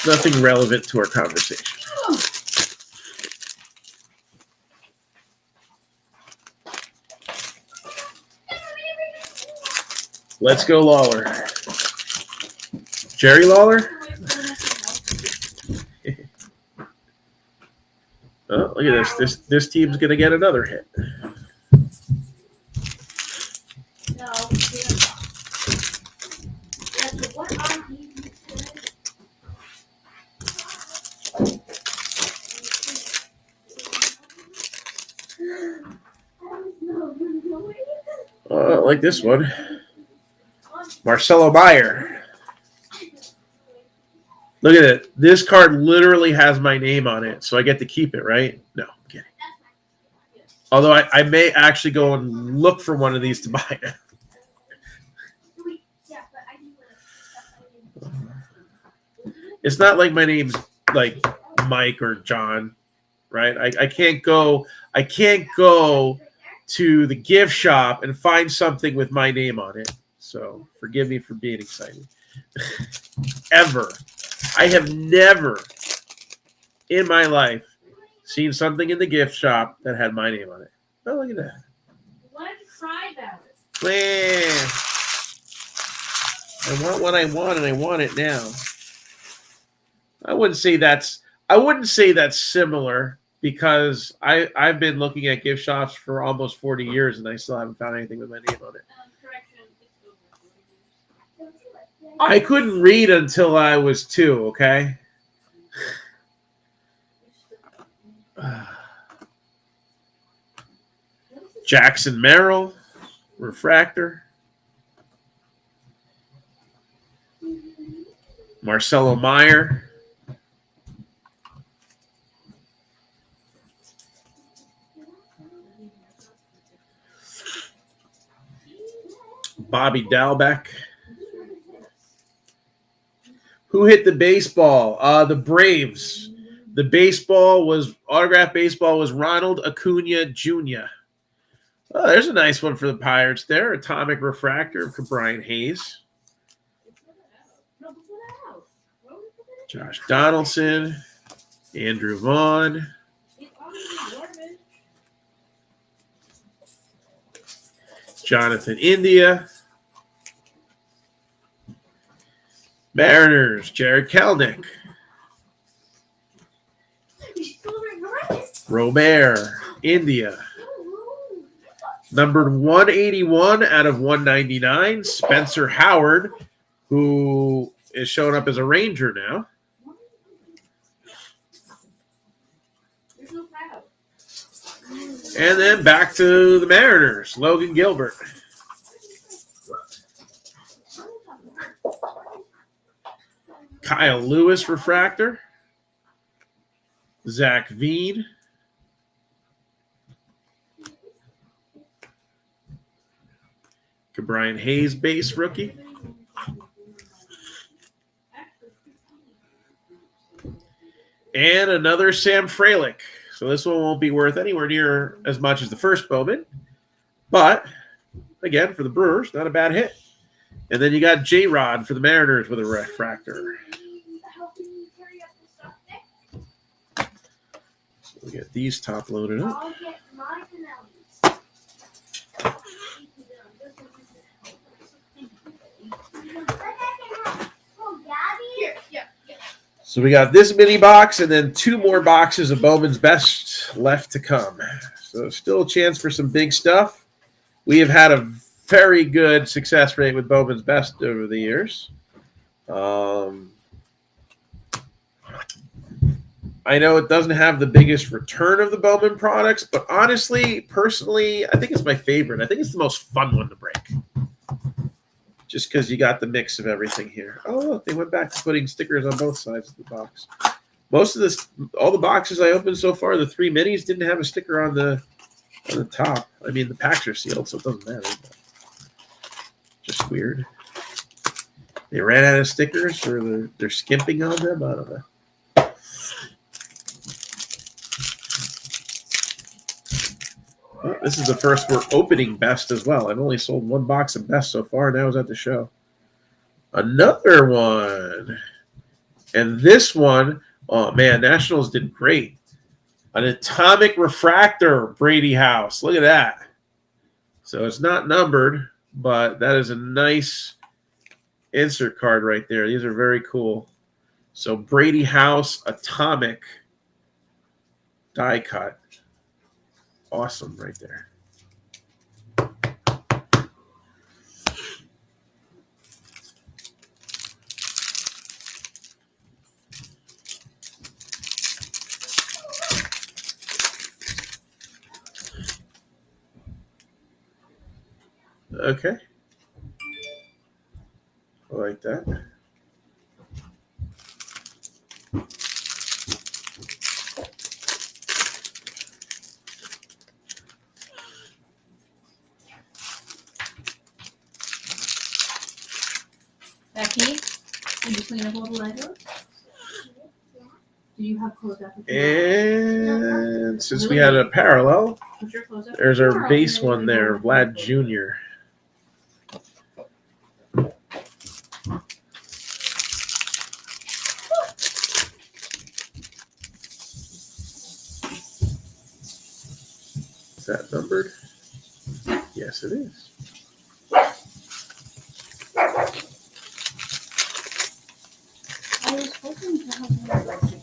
A: Nothing relevant to our conversation. Let's go, Lawler. Jerry Lawler? Oh, look at this. This team's going to get another hit.
C: No. What are you doing?
A: Like this one. Marcelo Meyer. Look at it. This card literally has my name on it, so I get to keep it, right? No, I'm kidding. Although I may actually go and look for one of these to buy it. It's not like my name's like Mike or John, right? I can't go to the gift shop and find something with my name on it. So forgive me for being excited. Ever. I have never in my life seen something in the gift shop that had my name on it. Oh, look at that.
B: Why did you cry about it?
A: Man. I want what I want, and I want it now. I wouldn't say that's similar because I've been looking at gift shops for almost 40 years, and I still haven't found anything with my name on it.
B: Correction, it's over 40 years.
A: I couldn't read until I was 2, okay? Jackson Merrill, refractor. Marcelo Meyer. Bobby Dalbec. Who hit the baseball? The Braves. The autographed baseball was Ronald Acuna Jr. Oh, there's a nice one for the Pirates there. Atomic refractor of Brian Hayes. Josh Donaldson. Andrew Vaughn. Jonathan India. Mariners, Jared Kelnick. Robert, India. Numbered 181 out of 199, Spencer Howard, who is showing up as a Ranger now. And then back to the Mariners, Logan Gilbert. Kyle Lewis refractor. Zach Veen. Brian Hayes base rookie. And another Sam Frelick. So this one won't be worth anywhere near as much as the first Bowman. But, again, for the Brewers, not a bad hit. And then you got J-Rod for the Mariners with a refractor. So we get these top loaded up. So we got this mini box and then 2 more boxes of Bowman's Best left to come. So still a chance for some big stuff. We have had a very good success rate with Bowman's Best over the years. I know it doesn't have the biggest return of the Bowman products, but honestly, personally, I think it's my favorite. I think it's the most fun one to break. Just because you got the mix of everything here. Oh, look, they went back to putting stickers on both sides of the box. All the boxes I opened so far, the 3 minis didn't have a sticker on the top. I mean, the packs are sealed, so it doesn't matter. But just weird. They ran out of stickers, or they're skimping on them. I don't know. Well, this is the first we're opening Best as well. I've only sold 1 box of Best so far, and I was at the show. Another one. And this one, oh man, Nationals did great. An Atomic Refractor, Brady House. Look at that. So it's not numbered, but that is a nice insert card right there. These are very cool. So Brady House Atomic die cut. Awesome right there. Okay. I like that.
B: Becky, did you clean up all the Legos? Do you have clothes after?
A: And since we had a parallel,
B: Put your clothes after
A: there's our
B: tomorrow,
A: base
B: and then
A: one
B: you
A: there,
B: can
A: Vlad
B: go.
A: Jr. Is that numbered? Yes, it is.
B: I was hoping to have more like 6:30.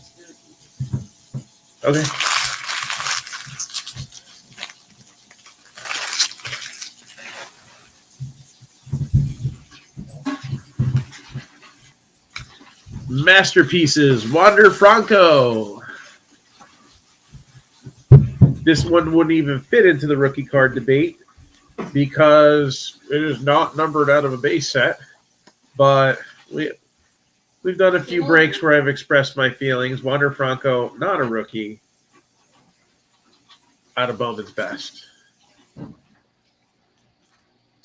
A: Okay. Masterpieces, Wander Franco. This one wouldn't even fit into the rookie card debate because it is not numbered out of a base set. But we've done a few breaks where I've expressed my feelings. Wander Franco, not a rookie, out of Bowman's best.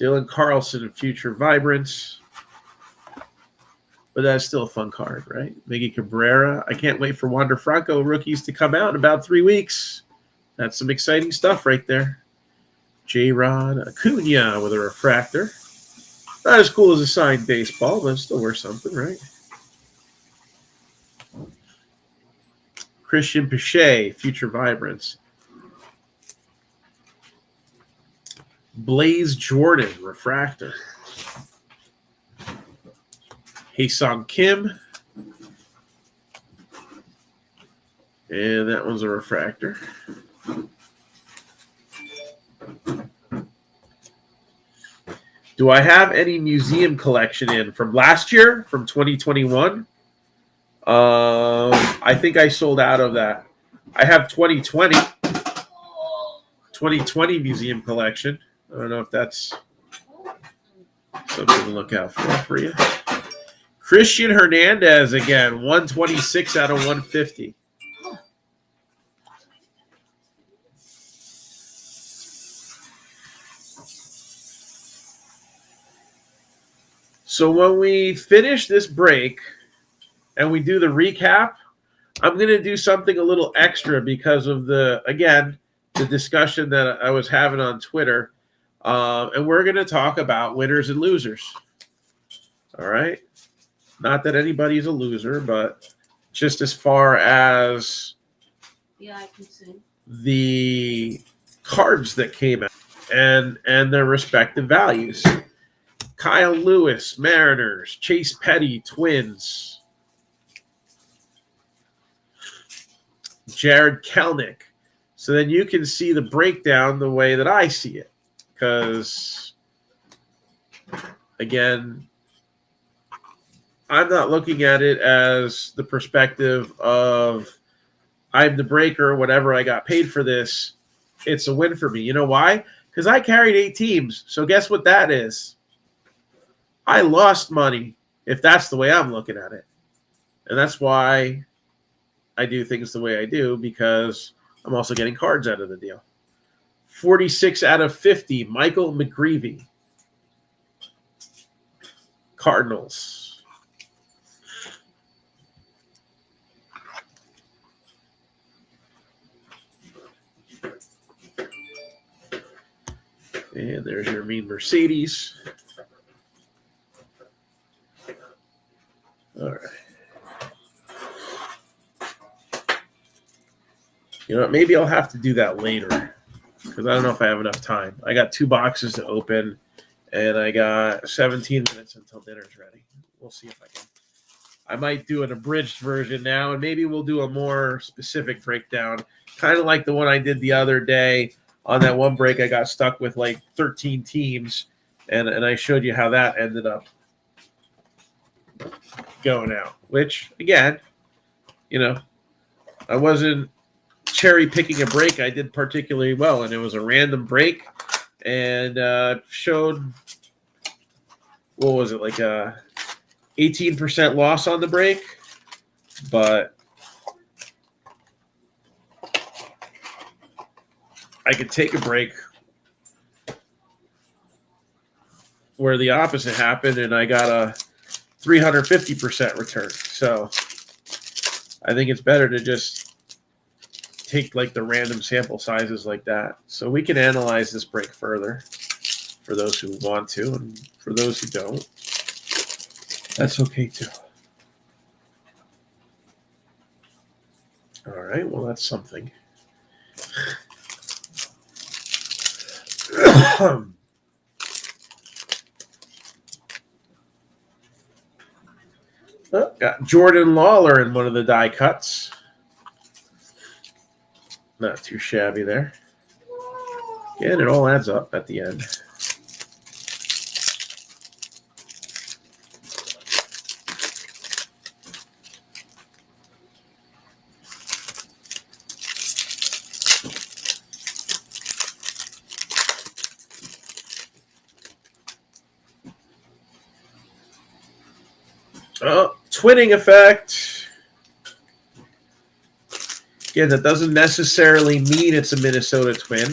A: Dylan Carlson, Future Vibrance. But that's still a fun card, right? Miggy Cabrera. I can't wait for Wander Franco rookies to come out in about 3 weeks. That's some exciting stuff right there. J-Rod Acuna with a refractor. Not as cool as a signed baseball, but still worth something, right? Christian Pache, Future Vibrance. Blaze Jordan, refractor. Haesung Kim. And that one's a refractor. Do I have any museum collection in from last year, from 2021? I think I sold out of that. I have 2020 museum collection. I don't know if that's something to look out for you. Christian Hernandez again, 126 out of 150. So when we finish this break and we do the recap, I'm going to do something a little extra because of the discussion that I was having on Twitter. And we're going to talk about winners and losers. All right. Not that anybody's a loser, but just as far as
B: Yeah, I can sing.
A: the cards that came out and their respective values. Kyle Lewis, Mariners. Chase Petty, Twins. Jared Kelnick. So then you can see the breakdown the way that I see it. Because, again, I'm not looking at it as the perspective of I'm the breaker, whatever I got paid for this. It's a win for me. You know why? Because I carried 8 teams. So guess what that is? I lost money if that's the way I'm looking at it. And that's why I do things the way I do, because I'm also getting cards out of the deal. 46 out of 50, Michael McGreevy. Cardinals. And there's your mean Mercedes. All right. You know what? Maybe I'll have to do that later because I don't know if I have enough time. I got 2 boxes to open, and I got 17 minutes until dinner's ready. We'll see if I can. I might do an abridged version now, and maybe we'll do a more specific breakdown, kind of like the one I did the other day. On that one break, I got stuck with like 13 teams, and I showed you how that ended up going out, which, again, you know, I wasn't cherry picking a break I did particularly well, and it was a random break and showed, what was it, like a 18% loss on the break, but I could take a break where the opposite happened, and I got a 350% return. So I think it's better to just take like the random sample sizes like that. So we can analyze this break further for those who want to, and for those who don't, that's okay too. All right, well, that's something. Oh, got Jordan Lawler in one of the die cuts. Not too shabby there. Again, it all adds up at the end. Twinning effect. Again, that doesn't necessarily mean it's a Minnesota twin,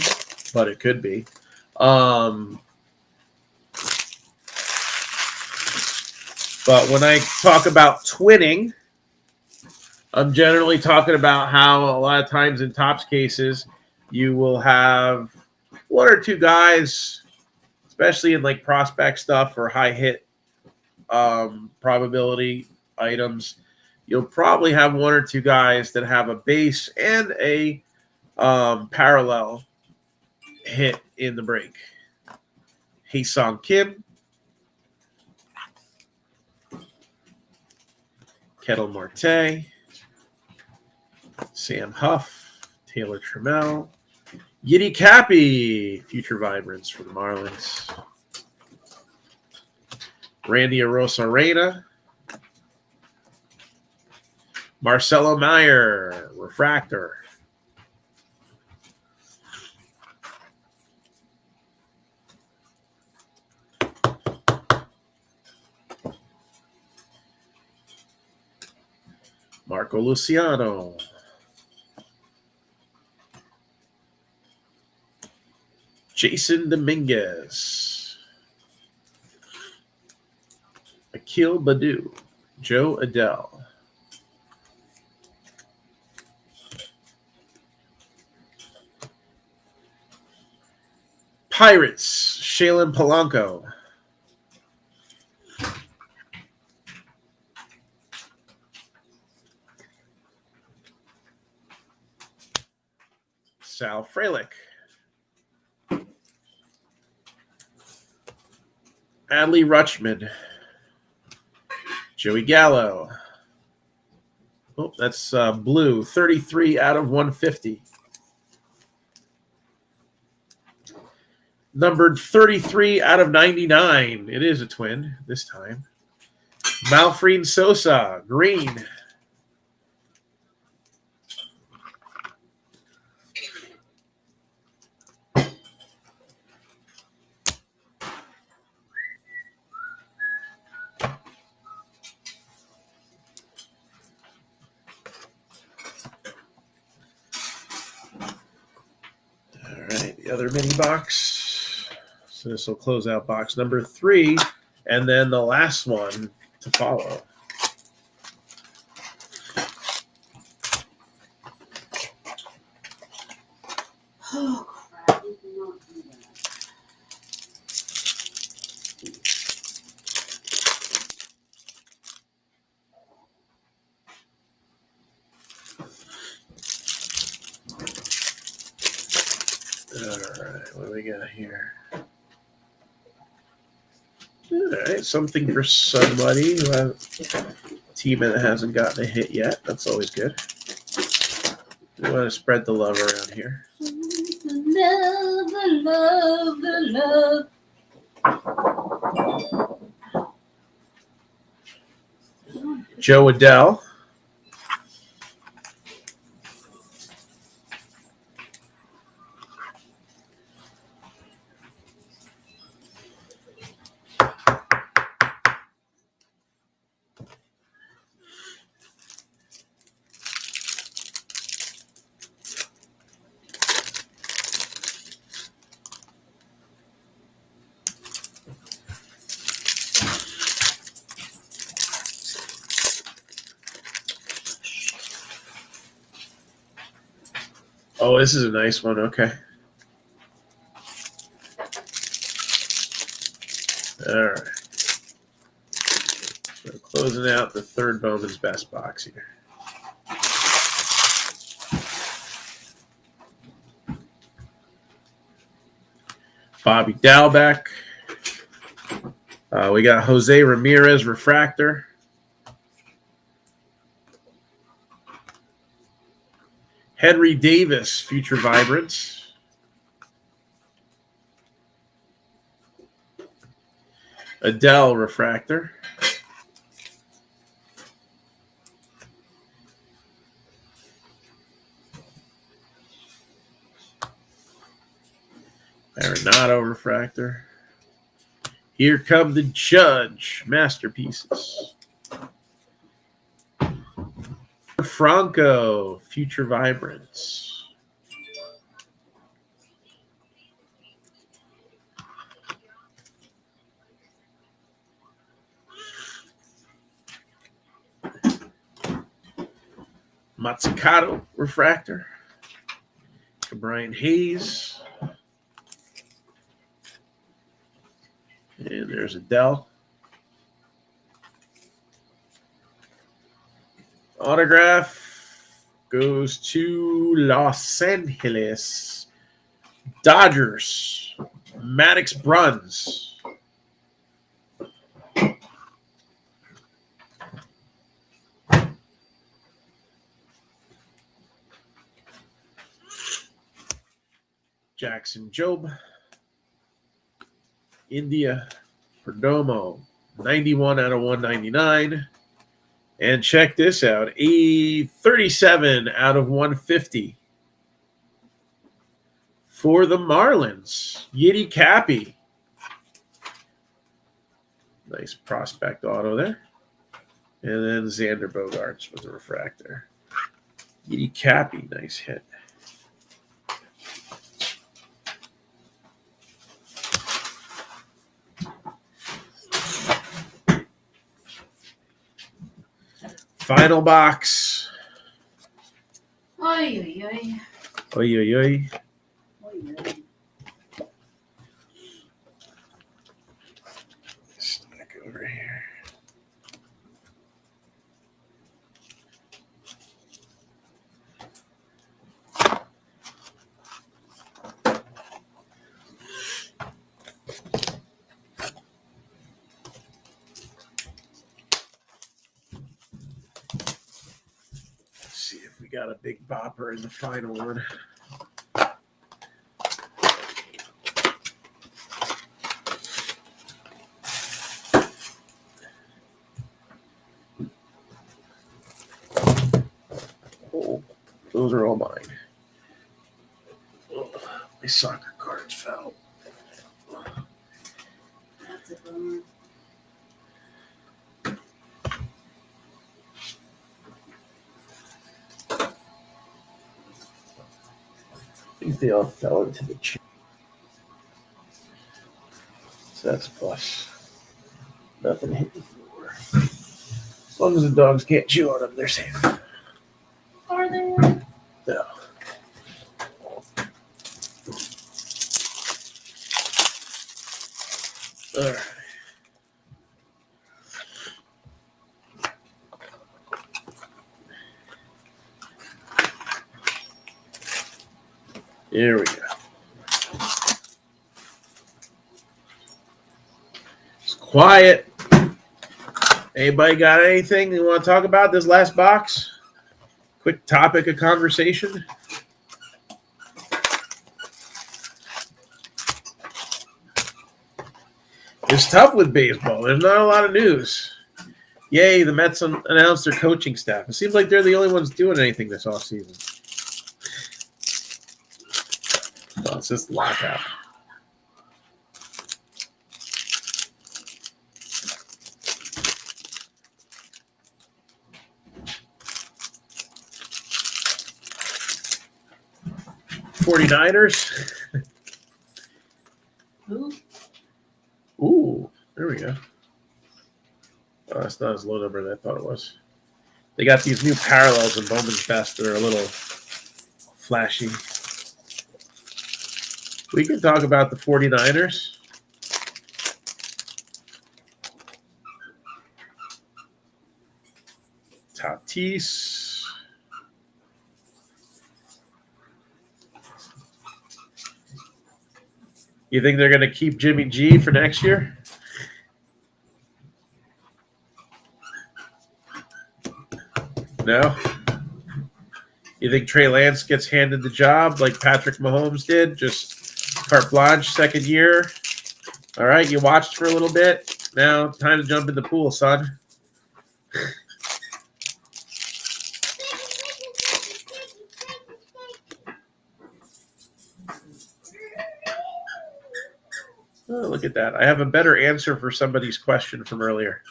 A: but it could be. But when I talk about twinning, I'm generally talking about how a lot of times in Topps cases, you will have one or two guys, especially in like prospect stuff or high hit probability items, you'll probably have one or two guys that have a base and a parallel hit in the break. Hae-Sung Kim, Kettle Marte, Sam Huff, Taylor Trammell, Yiddy Cappy, Future Vibrance for the Marlins, Randy Arozarena, Marcelo Meyer, Refractor. Marco Luciano. Jason Dominguez. Akil Baddoo. Joe Adele. Pirates, Shaylin Polanco. Sal Frelick. Adley Rutschman. Joey Gallo. Oh, that's blue. 33 out of 150. Numbered 33 out of 99. It is a twin this time. Malfreen Sosa, green. All right, the other mini box. So this will close out box number 3, and then the last one to follow.
B: Oh, crap. I did not do
A: All right, what do we got here? All right, something for somebody who has a team that hasn't gotten a hit yet. That's always good. We want to spread the love around here.
B: the love.
A: Joe Adele. Oh, this is a nice one. Okay. All right. So closing out the third Bowman's Best box here. Bobby Dalbeck. We got Jose Ramirez refractor. Henry Davis future vibrance. Adele refractor. Arenado refractor. Here come the Judge masterpieces. Franco future vibrance. Matsukato refractor. Brian Hayes. And there's Adele. Autograph goes to Los Angeles Dodgers. Maddox Bruns. Jackson Jobe. India Perdomo, 91 out of 199. And check this out, a 37 out of 150 for the Marlins. Yiddy Cappy. Nice prospect auto there. And then Xander Bogaerts with the refractor. Yiddy Cappy, nice hit. Final box.
B: Oy, oy, oy.
A: Oy, oy, oy.
B: Oy, oy.
A: Stack over here. See if we got a big bopper in the final one. Oh, those are all mine. Oh, my soccer cards fell.
B: That's a bummer.
A: I think they all fell into the chain. So that's a plus. Nothing hit the floor. As long as the dogs can't chew on them, they're safe.
B: Are they?
A: No. All right. Here we go. It's quiet. Anybody got anything you want to talk about this last box? Quick topic of conversation. It's tough with baseball. There's not a lot of news. Yay, the Mets announced their coaching staff. It seems like they're the only ones doing anything this offseason. Oh, it's just lockout. $49ers.
B: Who?
A: Ooh, there we go. Oh, that's not as low number as I thought it was. They got these new parallels in Bowman's Best that are a little flashy. We can talk about the 49ers. Tatis. You think they're going to keep Jimmy G for next year? No? You think Trey Lance gets handed the job like Patrick Mahomes did? Just carte blanche, second year. All right, you watched for a little bit. Now, time to jump in the pool, son. Oh, look at that. I have a better answer for somebody's question from earlier.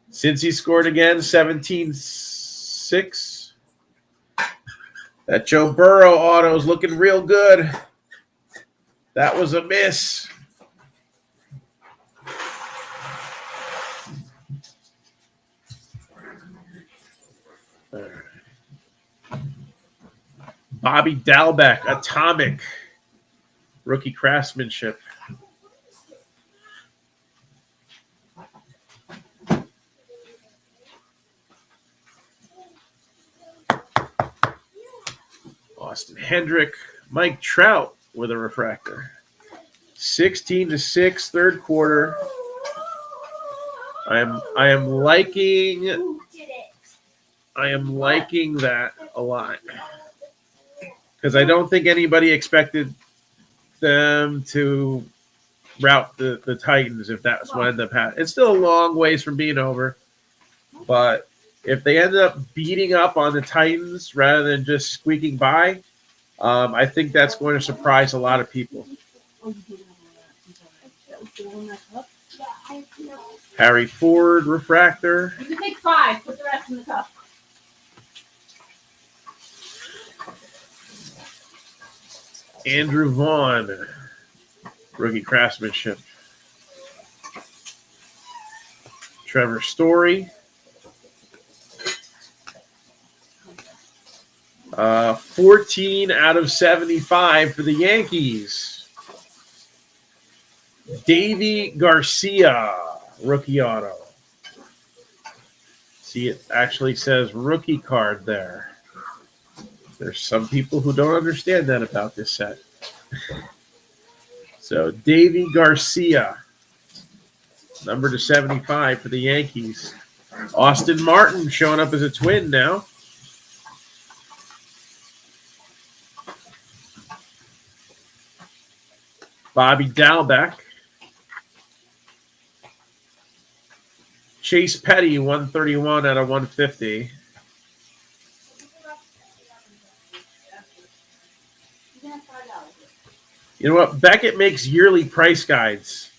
A: Since he scored again, 17-6. That Joe Burrow auto is looking real good. That was a miss. Bobby Dalbeck, Atomic. Rookie craftsmanship. Austin Hendrick, Mike Trout with a refractor. 16-6, third quarter. I am liking that a lot. Because I don't think anybody expected them to rout the Titans if that's what ended up happening. It's still a long ways from being over. But if they ended up beating up on the Titans rather than just squeaking by, I think that's going to surprise a lot of people. Harry Ford, refractor.
B: You can take 5. Put the rest in the cup.
A: Andrew Vaughn, rookie craftsmanship. Trevor Story. 14 out of 75 for the Yankees. Davy Garcia, rookie auto. See, it actually says rookie card there. There's some people who don't understand that about this set. So, Davy Garcia, number to 75 for the Yankees. Austin Martin showing up as a twin now. Bobby Dalbeck. Chase Petty, 131 out of 150. You know what? Beckett makes yearly price guides.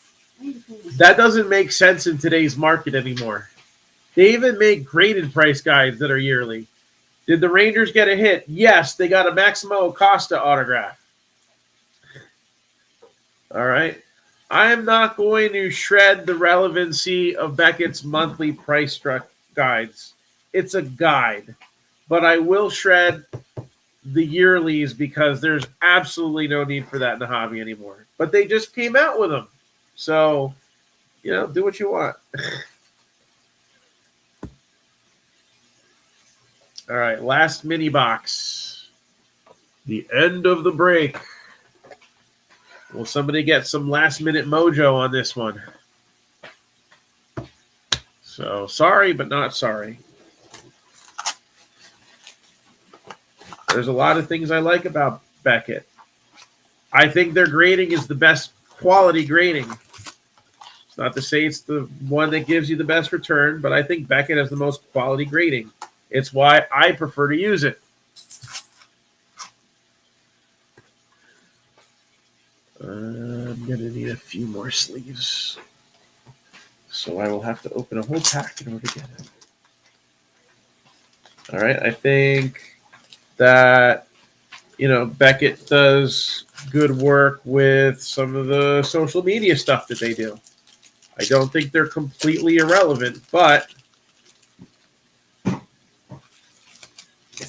A: That doesn't make sense in today's market anymore. They even make graded price guides that are yearly. Did the Rangers get a hit? Yes, they got a Maximo Acosta autograph. All right. I am not going to shred the relevancy of Beckett's monthly price guides. It's a guide. But I will shred the yearlies because there's absolutely no need for that in the hobby anymore. But they just came out with them. So, do what you want. All right, last mini box. The end of the break. Will somebody get some last-minute mojo on this one? So, sorry, but not sorry. There's a lot of things I like about Beckett. I think their grading is the best quality grading. It's not to say it's the one that gives you the best return, but I think Beckett has the most quality grading. It's why I prefer to use it. I'm going to need a few more sleeves. So I will have to open a whole pack in order to get it. All right, I think that, Beckett does good work with some of the social media stuff that they do. I don't think they're completely irrelevant, but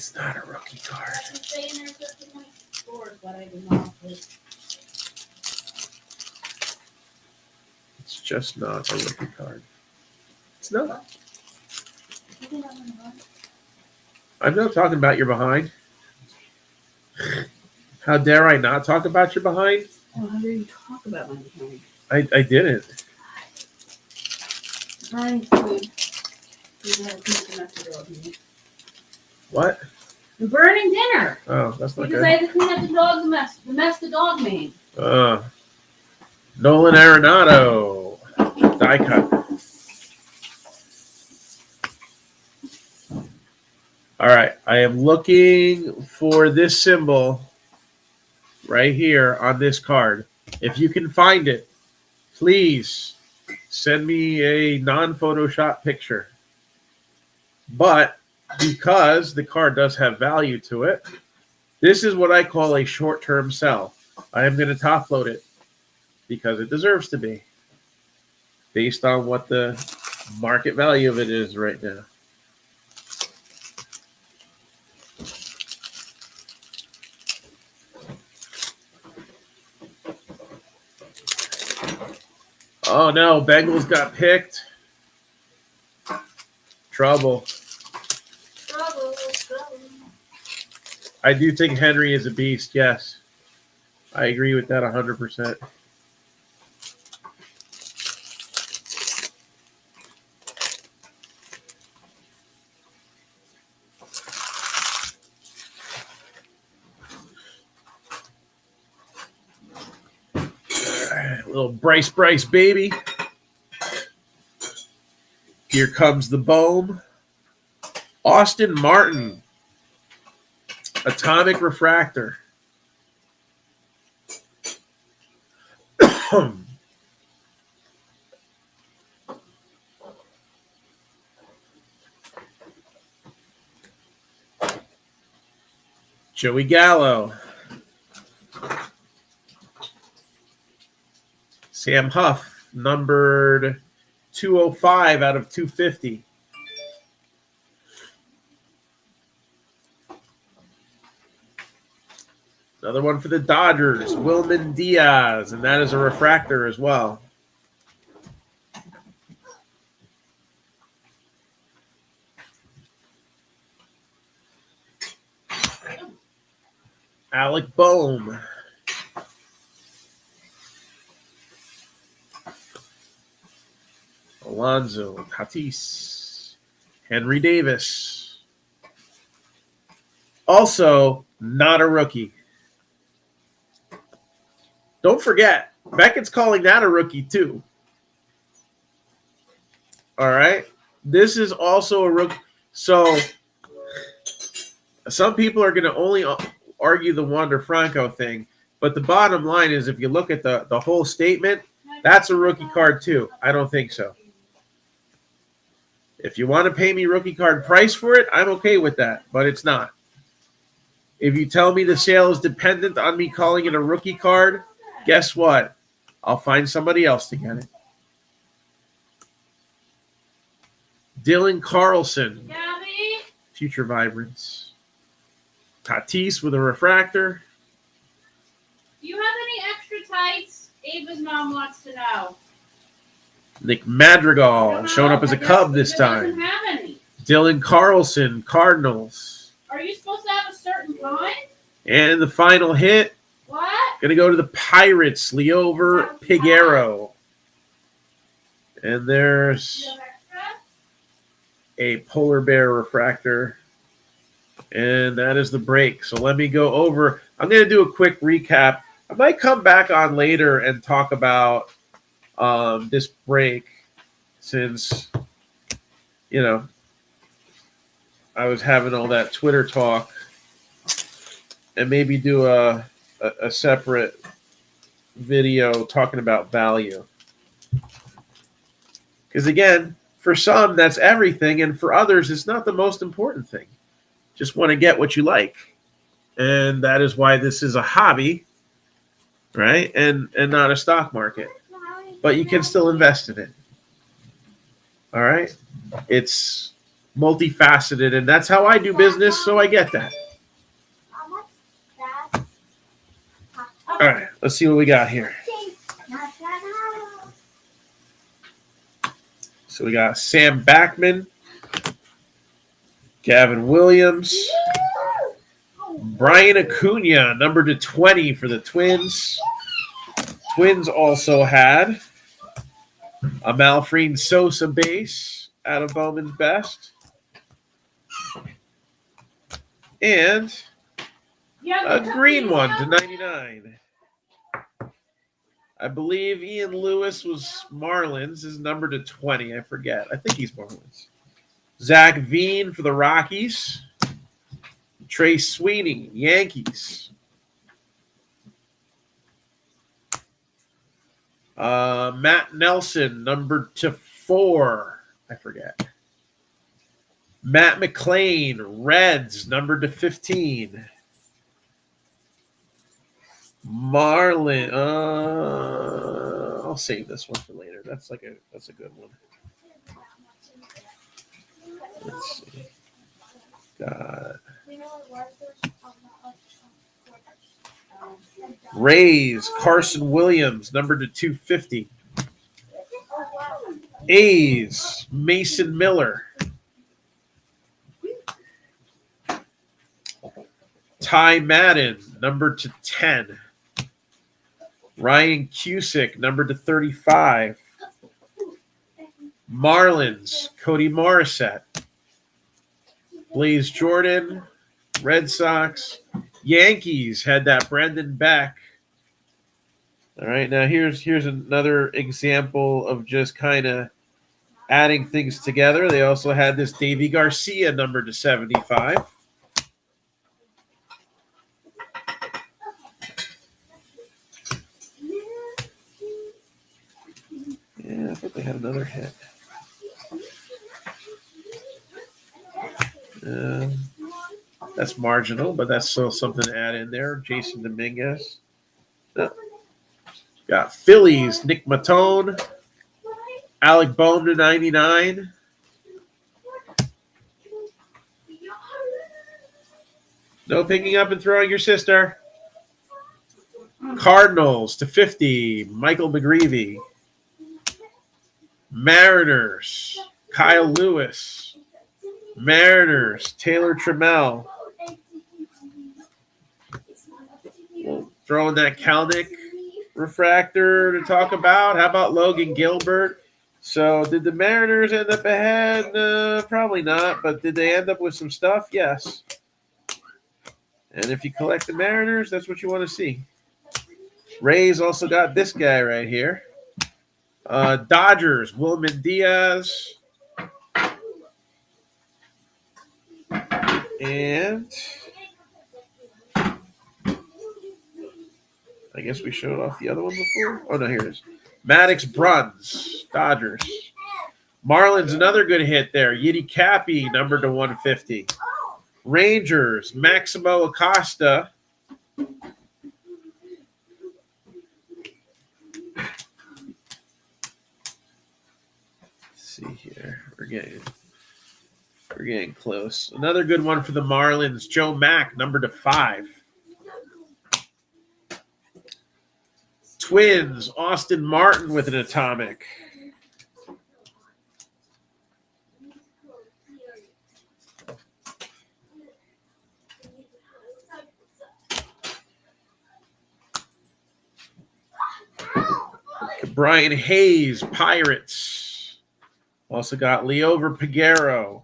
A: It's not a rookie card.
B: I can stay in there searching my scores, but I do not.
A: It's just not a rookie card. It's not. I'm not talking about your behind. How dare I not talk about your behind?
B: Oh, how do you talk about my behind?
A: I didn't.
B: Burning food. You have to make the mess of the dog.
A: What?
B: The burning dinner.
A: Oh, that's not
B: Because
A: good.
B: I had to clean up the dog's mess. The mess the dog made.
A: Nolan Arenado. Die cut. All right. I am looking for this symbol right here on this card. If you can find it, please send me a non-Photoshop picture. But because the card does have value to it, this is what I call a short-term sell. I am going to top load it because it deserves to be based on what the market value of it is right now. Oh no, Bengals got picked. Trouble. I do think Henry is a beast, yes. I agree with that 100%. Little Bryce baby. Here comes the Bowman. Austin Martin. Atomic Refractor. Joey Gallo. Sam Huff, numbered 205 out of 250. Another one for the Dodgers, Wilman Diaz, and that is a refractor as well. Alec Bohm. Alonzo Tatis. Henry Davis. Also, not a rookie. Don't forget, Beckett's calling that a rookie too. All right. This is also a rookie. So some people are going to only argue the Wander Franco thing. But the bottom line is, if you look at the whole statement, that's a rookie card too. I don't think so. If you want to pay me rookie card price for it, I'm okay with that. But it's not. If you tell me the sale is dependent on me calling it a rookie card, guess what? I'll find somebody else to get it. Dylan Carlson.
B: Gabby?
A: Future Vibrance. Tatis with a refractor.
B: Do you have any extra tights? Ava's mom wants to know.
A: Nick Madrigal showing up as a Cub this
B: Doesn't
A: time.
B: have any.
A: Dylan Carlson, Cardinals.
B: Are you supposed to have a certain kind?
A: And the final hit,
B: What?
A: going to go to the Pirates, Leover Piguero. And there's
B: You have extra?
A: a polar bear refractor. And that is the break. So let me go over. I'm going to do a quick recap. I might come back on later and talk about this break since, you know, I was having all that Twitter talk, and maybe do a separate video talking about value. Because again, for some, that's everything, and for others, it's not the most important thing. Just want to get what you like. And that is why this is a hobby, right? And not a stock market. But you can still invest in it. All right? It's multifaceted, and that's how I do business, so I get that. All right, let's see what we got here. So we got Sam Backman, Gavin Williams, Brian Acuna, number to 20 for the Twins. Twins also had a Malfreen Sosa base out of Bowman's Best. And a green one to 99. I believe Ian Lewis was Marlins. His number to 20. I forget. I think he's Marlins. Zach Veen for the Rockies. Trey Sweeney, Yankees. Matt Nelson, number to 4. I forget. Matt McClain, Reds, number to 15. Marlin, I'll save this one for later. That's a good one. Let's see. Got Rays, Carson Williams, number to 250. A's, Mason Miller. Ty Madden, number to 10. Ryan Cusick, number to 35. Marlins, Cody Morissette. Blaze Jordan, Red Sox. Yankees had that Brendan Beck. All right, now here's another example of just kind of adding things together. They also had this Davy Garcia, number to 75. Yeah, I thought they had another hit. That's marginal, but that's still something to add in there. Jason Dominguez. Got Phillies, Nick Matone. Alec Boehm to 99. No picking up and throwing your sister. Cardinals to 50. Michael McGreevy. Mariners, Kyle Lewis. Mariners, Taylor Trammell. We'll throw in that Kalnick refractor to talk about. How about Logan Gilbert? So did the Mariners end up ahead? Probably not, but did they end up with some stuff? Yes. And if you collect the Mariners, that's what you want to see. Rays also got this guy right here. Dodgers, Wilman Diaz. And I guess we showed off the other one before. Oh, no, here it is. Maddox Bruns, Dodgers. Marlins, another good hit there. Yiddy Cappy, number to 150. Rangers, Maximo Acosta. See here. We're getting close. Another good one for the Marlins. Joe Mack, number to 5. Twins, Austin Martin with an atomic. Brian Hayes, Pirates. Also got Leover Piguero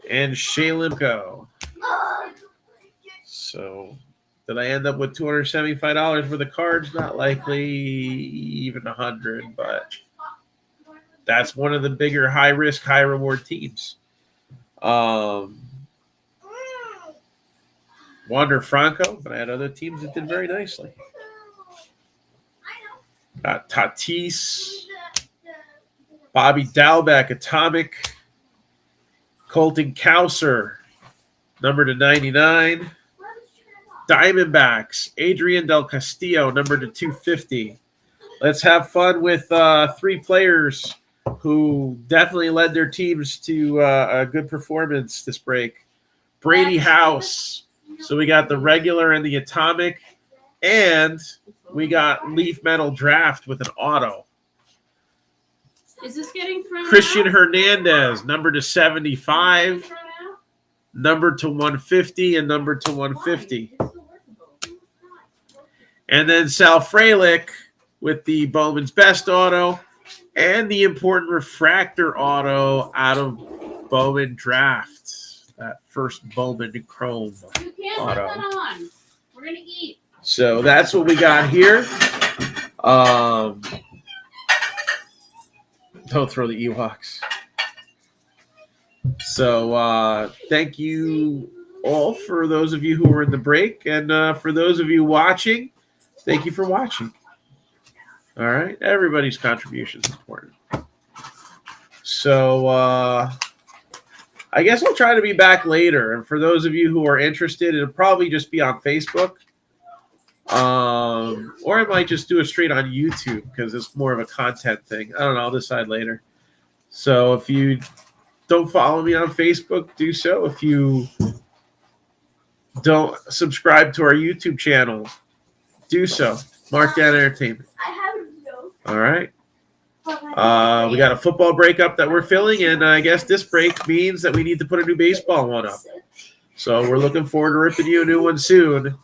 A: and Shalimko. So did I end up with $275 for the cards? Not likely, even 100, but that's one of the bigger high-risk, high-reward teams. Wander Franco, but I had other teams that did very nicely. Got Tatis, Bobby Dalbec, atomic. Colton Cowser, number to 99. Diamondbacks, Adrian Del Castillo, number to 250. Let's have fun with 3 players who definitely led their teams to a good performance this break. Brady House. So we got the regular and the atomic, and we got Leaf Metal Draft with an auto.
B: Is this getting thrown
A: Christian
B: out?
A: Hernandez, number to 75,
B: Thrown out?
A: number to 150, and number to 150.
B: Why? It's still workable.
A: And then Sal Frelick with the Bowman's Best auto and the important refractor auto out of Bowman Draft. That first Bowman Chrome
B: You can't
A: auto.
B: put that on. We're gonna eat.
A: So that's what we got here. Don't throw the Ewoks. So thank you all for those of you who were in the break. And for those of you watching, thank you for watching. All right. Everybody's contribution is important. So I guess we'll try to be back later. And for those of you who are interested, it'll probably just be on Facebook. Or I might just do it straight on YouTube because it's more of a content thing. I don't know. I'll decide later. So if you don't follow me on Facebook, do so. If you don't subscribe to our YouTube channel, do so. Marc-Down Entertainment.
C: I have a joke.
A: All right. We got a football break up that we're filling, and I guess this break means that we need to put a new baseball one up. So we're looking forward to ripping you a new one soon.